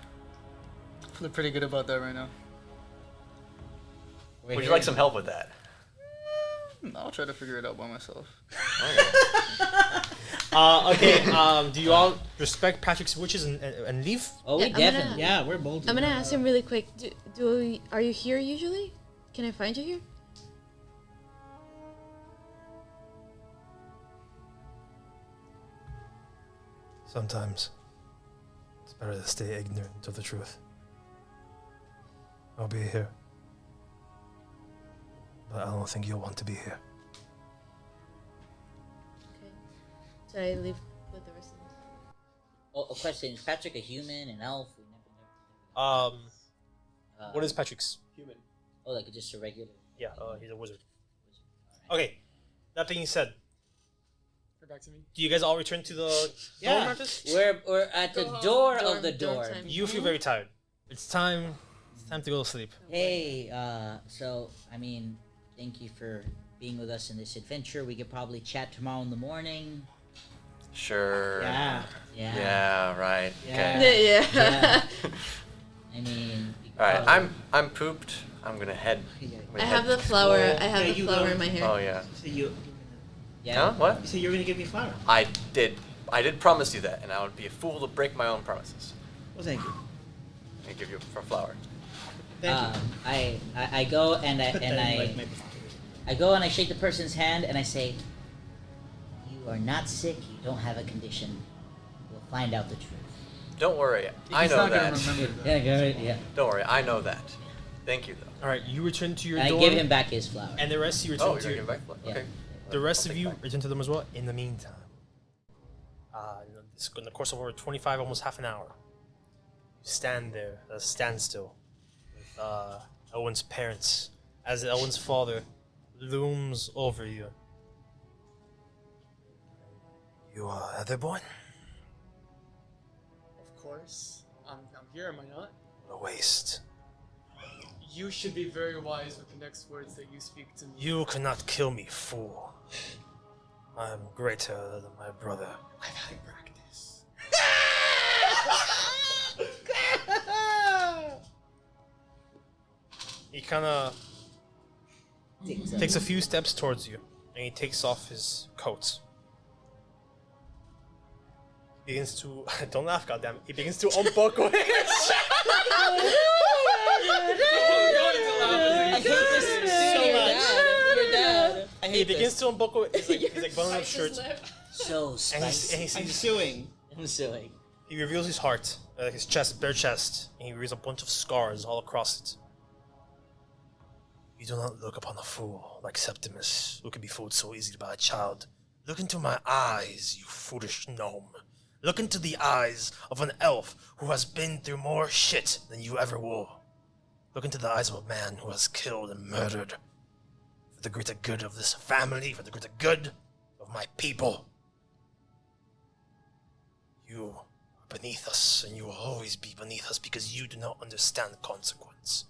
I feel pretty good about that right now. Would you like some help with that? I'll try to figure it out by myself. Okay. Do you all respect Patrick's wishes and leave? Oh, we Yeah, I'm definitely. gonna- Yeah, we're bold. I'm gonna ask him really quick. Are you here usually? Can I find you here? Sometimes it's better to stay ignorant of the truth. I'll be here, but I don't think you'll want to be here. Okay. Should I leave with the rest of them? Oh, a question: is Patrick a human, an elf? We never. What is Patrick's? Human. Oh, like just a regular. Yeah, he's a wizard. Okay, that being said, Get back to me. do you guys all return to the dorm after this? We're at the Go home. door Dorm- of the dorm door. time. You feel very tired. It's time to go to sleep. Hey, so I mean, thank you for being with us in this adventure. We could probably chat tomorrow in the morning. Sure. Yeah. Yeah. Yeah, right. Yeah. Okay. Yeah. I mean. we could Alright, probably- I'm pooped. I'm gonna head. I have the flower. I have Yeah, the you flower go. in my hair. Oh yeah. So you Yeah. Huh? What? said you were gonna give me a flower. I did promise you that, and I would be a fool to break my own promises. Well, thank you. And give you a flower. Thank you. I go and I Put and that in, I like, my pocket. I go and I shake the person's hand and I say, "You are not sick. You don't have a condition. We'll find out the truth." Don't worry, I He's know not that. gonna remember that. Yeah, good. Yeah. Don't worry, I know that. Thank you though. All right, you return to your And I dorm, give him back his flower. and the rest of you return Oh, to you're your, gonna give back? Yeah. Okay. the rest I'll of take you back. return to them as well. In the meantime, in the course of over 25, almost half an hour, you stand there at a standstill with Owen's parents, as Owen's father looms over you. You are Heatherborn? Of course. I'm here, am I not? What a waste. You should be very wise with the next words that you speak to me. You cannot kill me, fool. I am greater than my brother. I've had practice. He kind of Takes takes a few steps towards you, and he takes off his coat. He begins to don't laugh, goddammit. He begins to unbuckle his. I hate this so much. Your dad. I He hate begins this. to unbuckle his like button up shirt, So and spicy. he I'm suing. I'm suing. he reveals his heart, his chest, bare chest, and he reveals a bunch of scars all across it. You do not look upon a fool like Septimus, who can be fooled so easily by a child. Look into my eyes, you foolish gnome. Look into the eyes of an elf who has been through more shit than you ever will. Look into the eyes of a man who has killed and murdered for the greater good of this family, for the greater good of my people. You are beneath us, and you will always be beneath us because you do not understand consequence.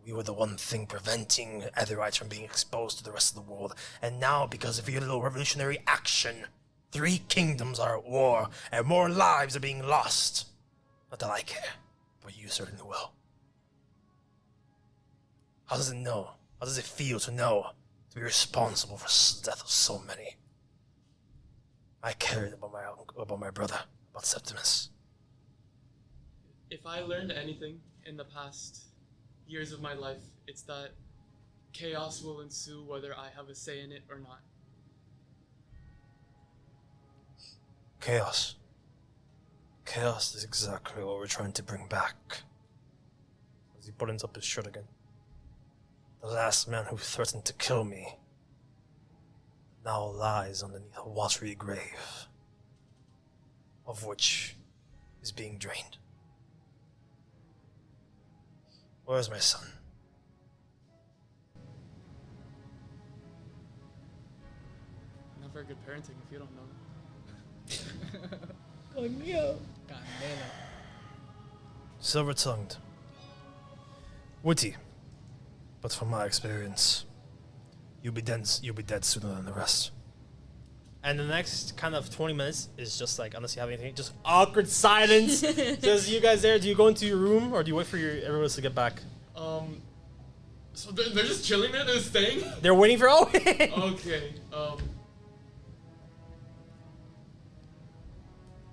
We were the one thing preventing Etherites from being exposed to the rest of the world, and now, because of your little revolutionary action, 3 kingdoms are at war, and more lives are being lost. Not that I care, but you certainly will. How does it know? How does it feel to know to be responsible for the death of so many? I cared about my brother, about Septimus. If I learned anything in the past years of my life, it's that chaos will ensue whether I have a say in it or not. Chaos. Chaos is exactly what we're trying to bring back. As he buttons up his shirt again. The last man who threatened to kill me now lies underneath a watery grave, of which is being drained. Where's my son? Not very good parenting if you don't know. Candela. Silver-tongued. Witty. But from my experience, you'll be dead sooner than the rest. And the next kind of 20 minutes is just like, unless you have anything, just awkward silence. Says, you guys there, do you go into your room or do you wait for everyone else to get back? So they're just chilling there? They're staying? They're waiting for Owen! Okay,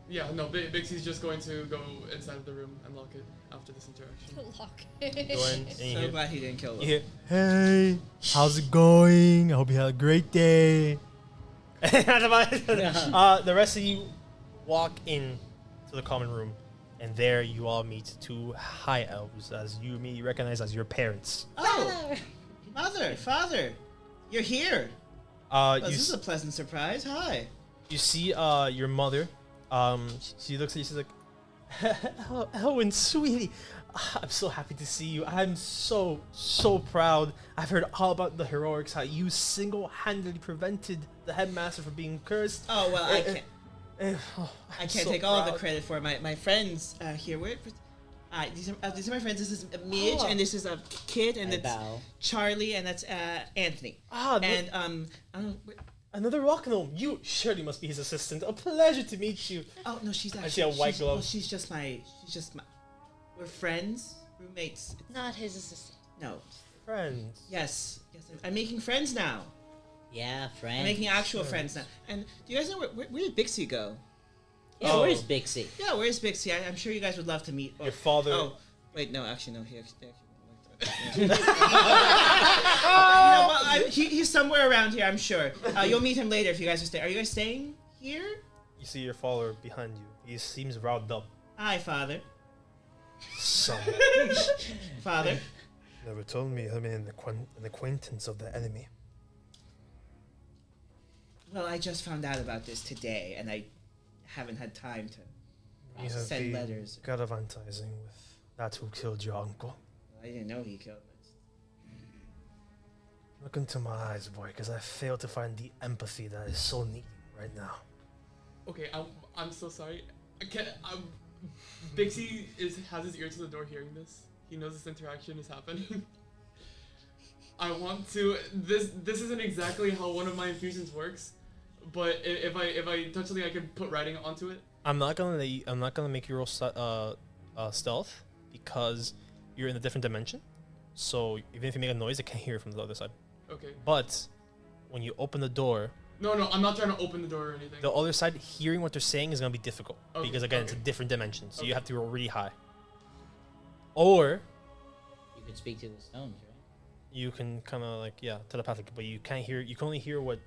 yeah, no, Bixie's just going to go inside of the room and lock it after this interaction. Lock Go in and you So hear, glad he didn't kill you them. hear, hey, how's it going? I hope you had a great day. The rest of you walk in to the common room, and there you all meet two high elves, as you immediately recognize as your parents. Oh, mother, father, you're here. This is a pleasant surprise. Hi. You see your mother. She looks at you. She's like, Owen, sweetie, I'm so happy to see you. I'm so proud. I've heard all about the heroics, how you single-handedly prevented the headmaster from being cursed. Oh well, I can't. I I'm can't so take all of the proud. credit for it. My friends here. These are my friends. This is Midge, and this is a kid, and I it's bow. Charlie, and that's Anthony. And I don't know. another rock gnome. You surely must be his assistant. A pleasure to meet you. Oh no, she's actually. I see a white glove. Well, she's just my. We're friends, roommates. Not his assistant. No. Friends. Yes. I'm making friends now. Yeah, friends. I'm making actual friends now. And do you guys know where did Bixie go? Yeah, Oh. where's Bixie? Yeah, where's Bixie? I'm sure you guys would love to meet. Your father. Oh, wait, no, actually, no. He actually you know what? He's somewhere around here, I'm sure. You'll meet him later if you guys are staying. Are you guys staying here? You see your father behind you. He seems riled up. Hi, father. Son. Father. Never told me I'm an acquaintance of the enemy. Well, I just found out about this today, and I haven't had time to You have send been letters. gallivanting with that who killed your uncle. I didn't know he killed me. Look into my eyes, boy, because I fail to find the empathy that is so needed right now. Okay, I'm so sorry. Bixie has his ear to the door hearing this. He knows this interaction is happening. I want to. This isn't exactly how one of my infusions works, but if I touch something, I can put writing onto it. I'm not gonna make you roll stealth because you're in a different dimension. So even if you make a noise, it can't hear it from the other side. Okay. But when you open the door, No, I'm not trying to open the door or anything. the other side hearing what they're saying is gonna be difficult Okay, because again it's a okay. different dimension. So you Okay. have to roll really high. Or You can speak to the stones, right? you can kind of like telepathic, but you can't hear. You can only hear what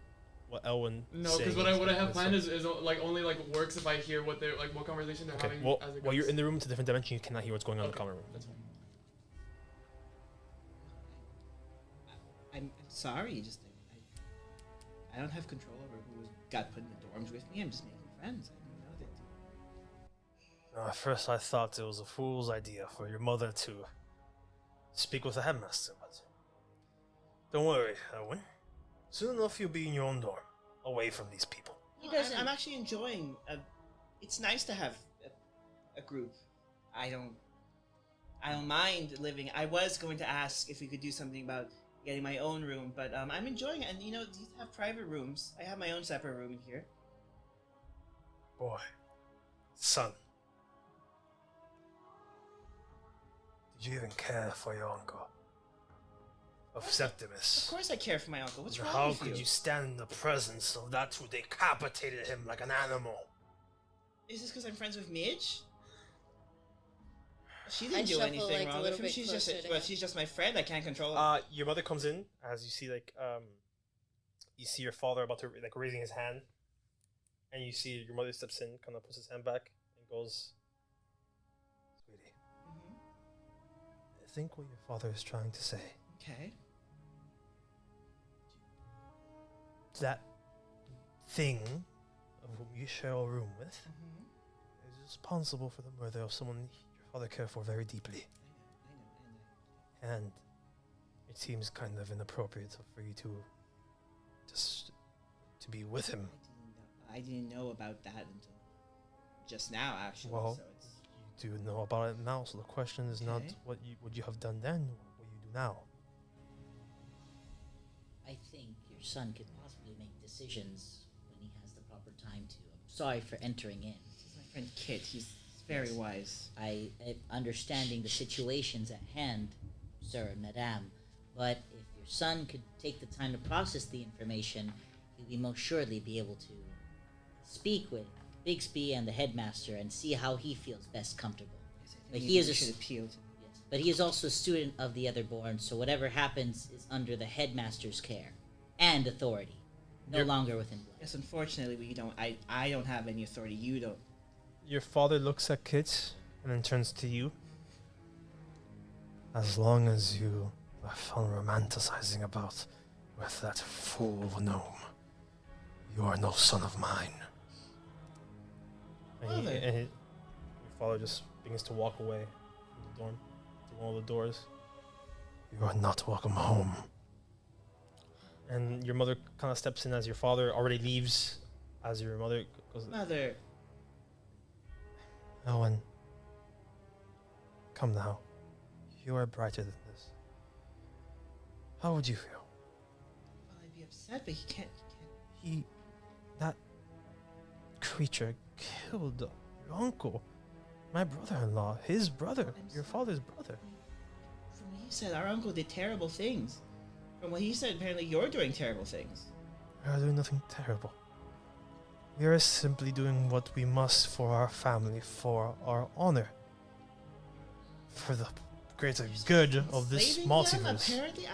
Elwyn. No, because what I have planned is like only like works if I hear what they're like what conversation they're Okay. having Well, as it goes. while you're in the room, it's a different dimension. You cannot hear what's going on in the common room. That's fine. I'm sorry, just I don't have control over who got put in the dorms with me. I'm just making friends. I didn't know that. At first, I thought it was a fool's idea for your mother to speak with the headmaster, but don't worry, Elwyn. Soon enough, you'll be in your own dorm, away from these people. I'm actually enjoying. It's nice to have a group. I don't mind living. I was going to ask if we could do something about getting my own room, but I'm enjoying it. And you know, these have private rooms. I have my own separate room in here. Boy, son, did you even care for your uncle? Of Septimus. Of course, I care for my uncle. What's wrong How with could you stand in the presence of that who decapitated him like an animal? Is this because I'm friends with Midge? She didn't I'd do shuffle, anything like, a wrong with little him. bit She's closer to him. she's just my friend. I can't control her. Your mother comes in as you see you see your father about to like raising his hand, and you see your mother steps in, kind of puts his hand back, and goes, "Sweetie, I think what your father is trying to say. Okay. That thing of whom you share a room with is responsible for the murder of someone your father cared for very deeply. I know. And it seems kind of inappropriate for you to just to be with him. I didn't know about that until just now, actually. Well, so it's, you do know about it now, so the question is not Okay. what you have done then, what you do now. I think your son could possibly make decisions when he has the proper time to. I'm sorry for entering in. this is my friend Kit. He's very wise. I understanding the situations at hand, sir and madame, but if your son could take the time to process the information, he'll be most surely be able to speak with Bixby and the headmaster and see how he feels best comfortable. Yes, I think But maybe he is we a should s- appeal to. Yes, but he is also a student of the Otherborn, so whatever happens is under the headmaster's care and authority, no You're- longer within blood. Yes, unfortunately, we don't. I don't have any authority. You don't. Your father looks at Kit and then turns to you. As long as you are found romanticizing about with that fool of a gnome, you are no son of mine. Father. Your father just begins to walk away from the dorm, through one of the doors. You are not welcome home. And your mother kind of steps in as your father already leaves, as your mother goes, Mother. Owen, come now. You are brighter than this. How would you feel? Well, I'd be upset, but he can't. That creature killed your uncle, my brother-in-law, his brother, your father's brother. From what he said, our uncle did terrible things. From what he said, apparently you're doing terrible things. We are doing nothing terrible. We are simply doing what we must for our family, for our honor, for the greater good of this Enslaving them, multiverse. apparently,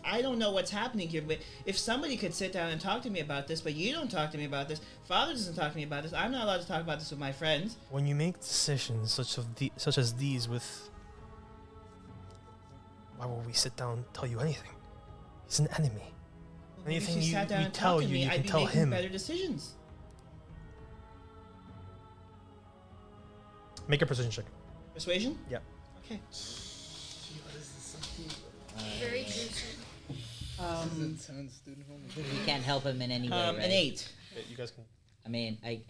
I don't know what's happening here. But if somebody could sit down and talk to me about this, but you don't talk to me about this, Father doesn't talk to me about this. I'm not allowed to talk about this with my friends. When you make decisions such as these with, why will we sit down and tell you anything? He's an enemy. Well, maybe Anything if you you- sat down we and tell talked to you, me, you I'd can be tell making him. better decisions. Make a precision check. Persuasion? Yep. Okay. Very juicy. Sounds student home. You can't help him in any way, right? An 8. You guys can. I mean, I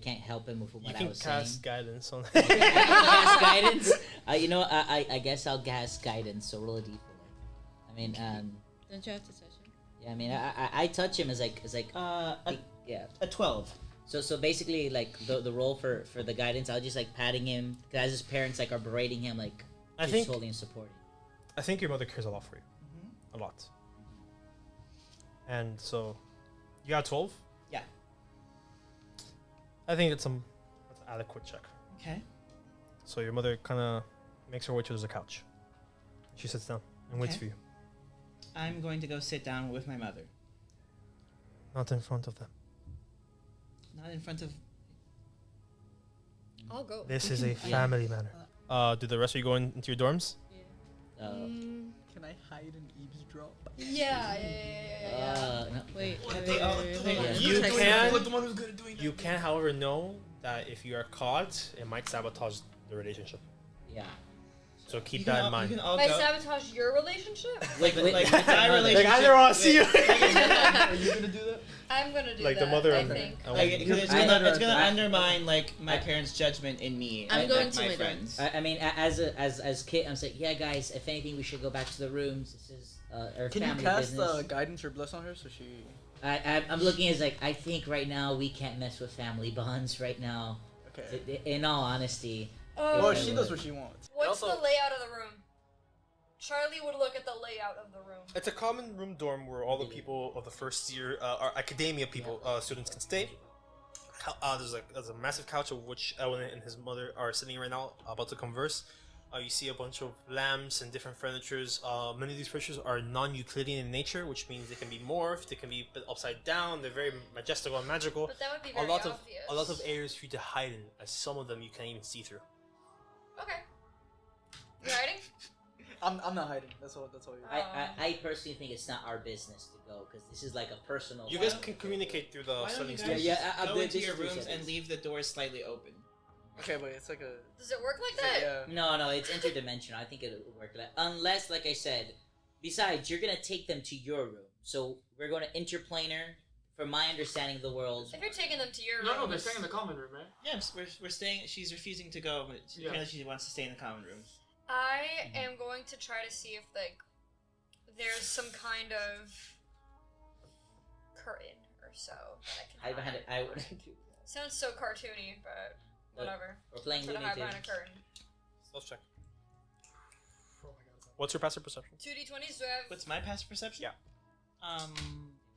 can't help him with what You I can was cast saying. guidance on. I can cast guidance. You know, I guess I'll cast guidance. So roll a d4. I mean, Don't you have to touch him? yeah. I mean, I touch him as like yeah. A 12. So basically, like the role for the guidance, I'll just like patting him because his parents like are berating him, like I just think holding and supporting. I think your mother cares a lot for you, a lot. And so, you got 12. Yeah. I think that's an adequate check. Okay. So your mother kind of makes her way to the couch. She sits down and waits Okay. for you, I'm going to go sit down with my mother. not in front of them. Not in front of. I'll go. This is a family matter. Do the rest of you go into your dorms? Can I hide and eavesdrop? Yeah. No. Wait, They all- Yeah. You Like, can. like the one who's good at doing You can, however, know that if you are caught, it might sabotage the relationship. Yeah. So keep You that can in all- mind. You can all Might go. sabotage your relationship? Like, Like my Like, relationship. I don't want to see you. Are you gonna do that? I'm gonna do Like that. the mother I and think. Like, it's I- gonna I- undermine like my parents' judgment in me. I'm and, going like, to my my dorm. friends. I mean, as Kit, I'm saying, yeah, guys. If anything, we should go back to the rooms. This is our Can you family cast business. guidance or bless on her so she? I'm looking as like I think right now we can't mess with family bonds right now. Okay. In all honesty, Well, Yeah, she I does would. what she wants. What's Also- the layout of the room? Charlie would look at the layout of the room. It's a common room dorm where all the people of the first year, our academia people, students can stay. There's a massive couch of which Owen and his mother are sitting right now, about to converse. You see a bunch of lamps and different furnitures. Many of these furnitures are non-Euclidean in nature, which means they can be morphed, they can be put upside down. They're very majestical and magical. But that would be very a obvious. lot of areas for you to hide in, as some of them you can't even see through. Okay. You hiding? I'm not hiding. That's all. I personally think it's not our business to go because this is like a personal. You guys can communicate through the Why don't studying you station. guys I'll go do into this your in 2 rooms and seconds. leave the doors slightly open? Okay, but it's like a. Does it work like that? Yeah. No, it's interdimensional. I think it'll work. Unless, like I said, besides, you're gonna take them to your room. So we're going to interplanar. From my understanding of the world, If you're taking them to your No, room, they're staying in the common room, right? Yes, we're staying. She's refusing to go, but Yeah. apparently she wants to stay in the common room. I am going to try to see if like there's some kind of curtain or so that I can hide. I would. Sounds so cartoony, but whatever. We're playing Try to Looney hide behind a Tunes. curtain. Let's check. Oh my god. What's your passive perception? 2d20s, do I have What's my passive perception? Yeah.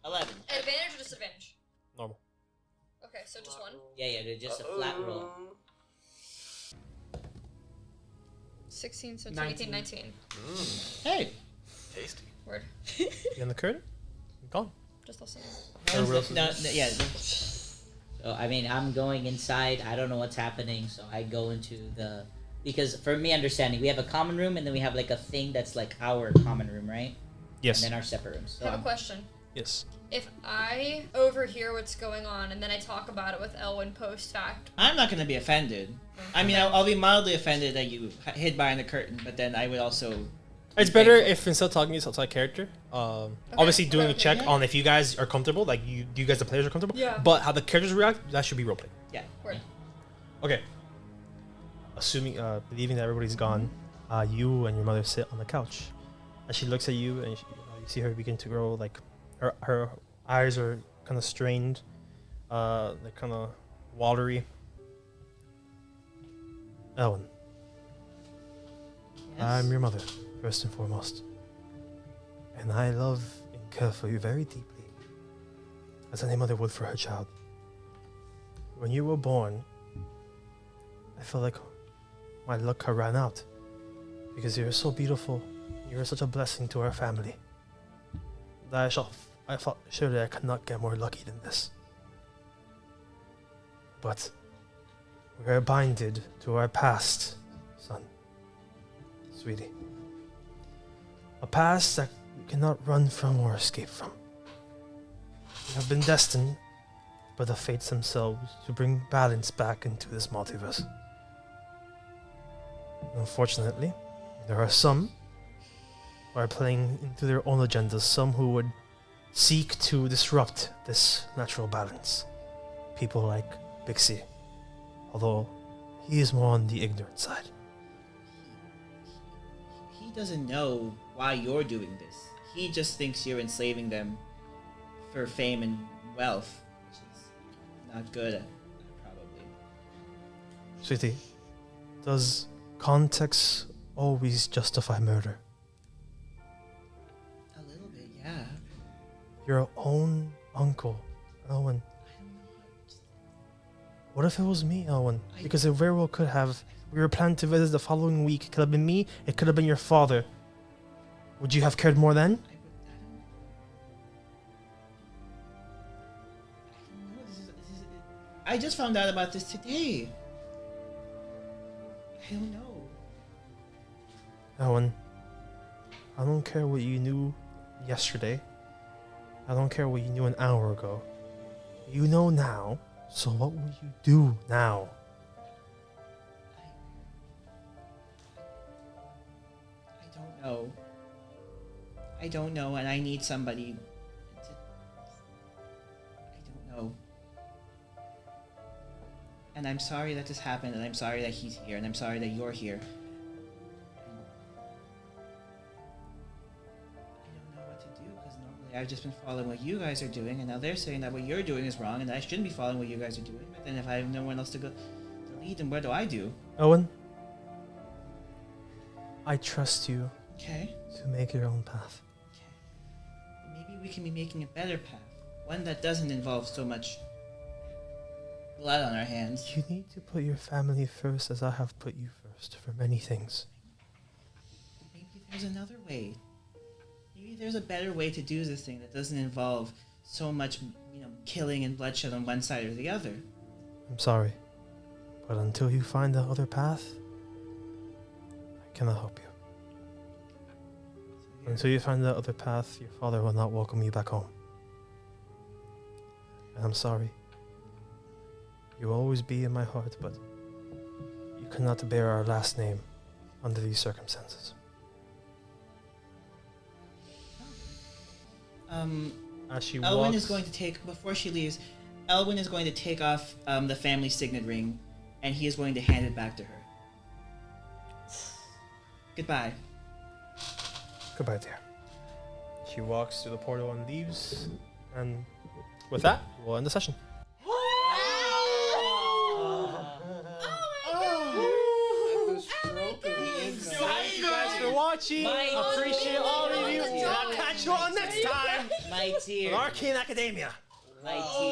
11. advantage or disadvantage? Normal. Okay, so just one. Yeah, they're just a flat roll. 16, so 19. 19. Hey. Tasty. Word. You in the curtain? Gone. Just listening. Yeah. So I mean, I'm going inside. I don't know what's happening, so I go into the because for me understanding, we have a common room and then we have like a thing that's like our common room, right? Yes. And then our separate rooms. So I have a question. Yes. If I overhear what's going on and then I talk about it with Elwyn post fact, I'm not going to be offended. I mean, I'll be mildly offended that you hid behind the curtain, but then I would also. It's better if instead of talking, it's outside character. Obviously, doing a check yeah. on if you guys are comfortable, like you guys, the players are comfortable. Yeah. But how the characters react, that should be roleplay. Yeah. word. Okay. Assuming, believing that everybody's gone, you and your mother sit on the couch, and she looks at you, and you see her begin to grow. Like her eyes are kind of strained, like kind of watery. Ellen, I'm your mother, first and foremost, and I love and care for you very deeply, as any mother would for her child. When you were born, I felt like my luck had ran out, because you are so beautiful, you are such a blessing to our family, that I thought surely I could not get more lucky than this. But we are binded to our past, son, sweetie. A past that we cannot run from or escape from. We have been destined by the fates themselves to bring balance back into this multiverse. Unfortunately, there are some who are playing into their own agendas, some who would seek to disrupt this natural balance. People like Bixie, although he is more on the ignorant side. He doesn't know why you're doing this. He just thinks you're enslaving them for fame and wealth, which is not good at, probably. Sweetie, does context always justify murder? A little bit, yeah. Your own uncle, Owen. What if it was me, Owen? Because it very well could have. We were planning to visit the following week. It could have been me, it could have been your father. Would you have cared more then? I just found out about this today. I don't know. Owen, I don't care what you knew yesterday. I don't care what you knew an hour ago. You know now, so what will you do now? I don't know, and I need somebody to... I don't know. And I'm sorry that this happened, and I'm sorry that he's here, and I'm sorry that you're here. I don't know what to do, because normally I've just been following what you guys are doing, and now they're saying that what you're doing is wrong, and I shouldn't be following what you guys are doing. But then if I have no one else to go to lead, then what do I do? Owen, I trust you Okay. to make your own path. Maybe we can be making a better path. One that doesn't involve so much blood on our hands. You need to put your family first, as I have put you first for many things. there's another way. Maybe there's a better way to do this thing that doesn't involve so much, killing and bloodshed on one side or the other. I'm sorry, but until you find the other path, I cannot help you. Until you find the other path, your father will not welcome you back home. And I'm sorry. You will always be in my heart, but you cannot bear our last name under these circumstances. As she Elwyn walks, is going to take, before she leaves, Elwyn is going to take off the family signet ring, and he is going to hand it back to her. Goodbye. Goodbye, dear. She walks through the portal and leaves, and with that, we'll end the session. Thank you guys for watching. Appreciate all of you. And I'll catch you all next time My tear. on Arcane Academia. My tear.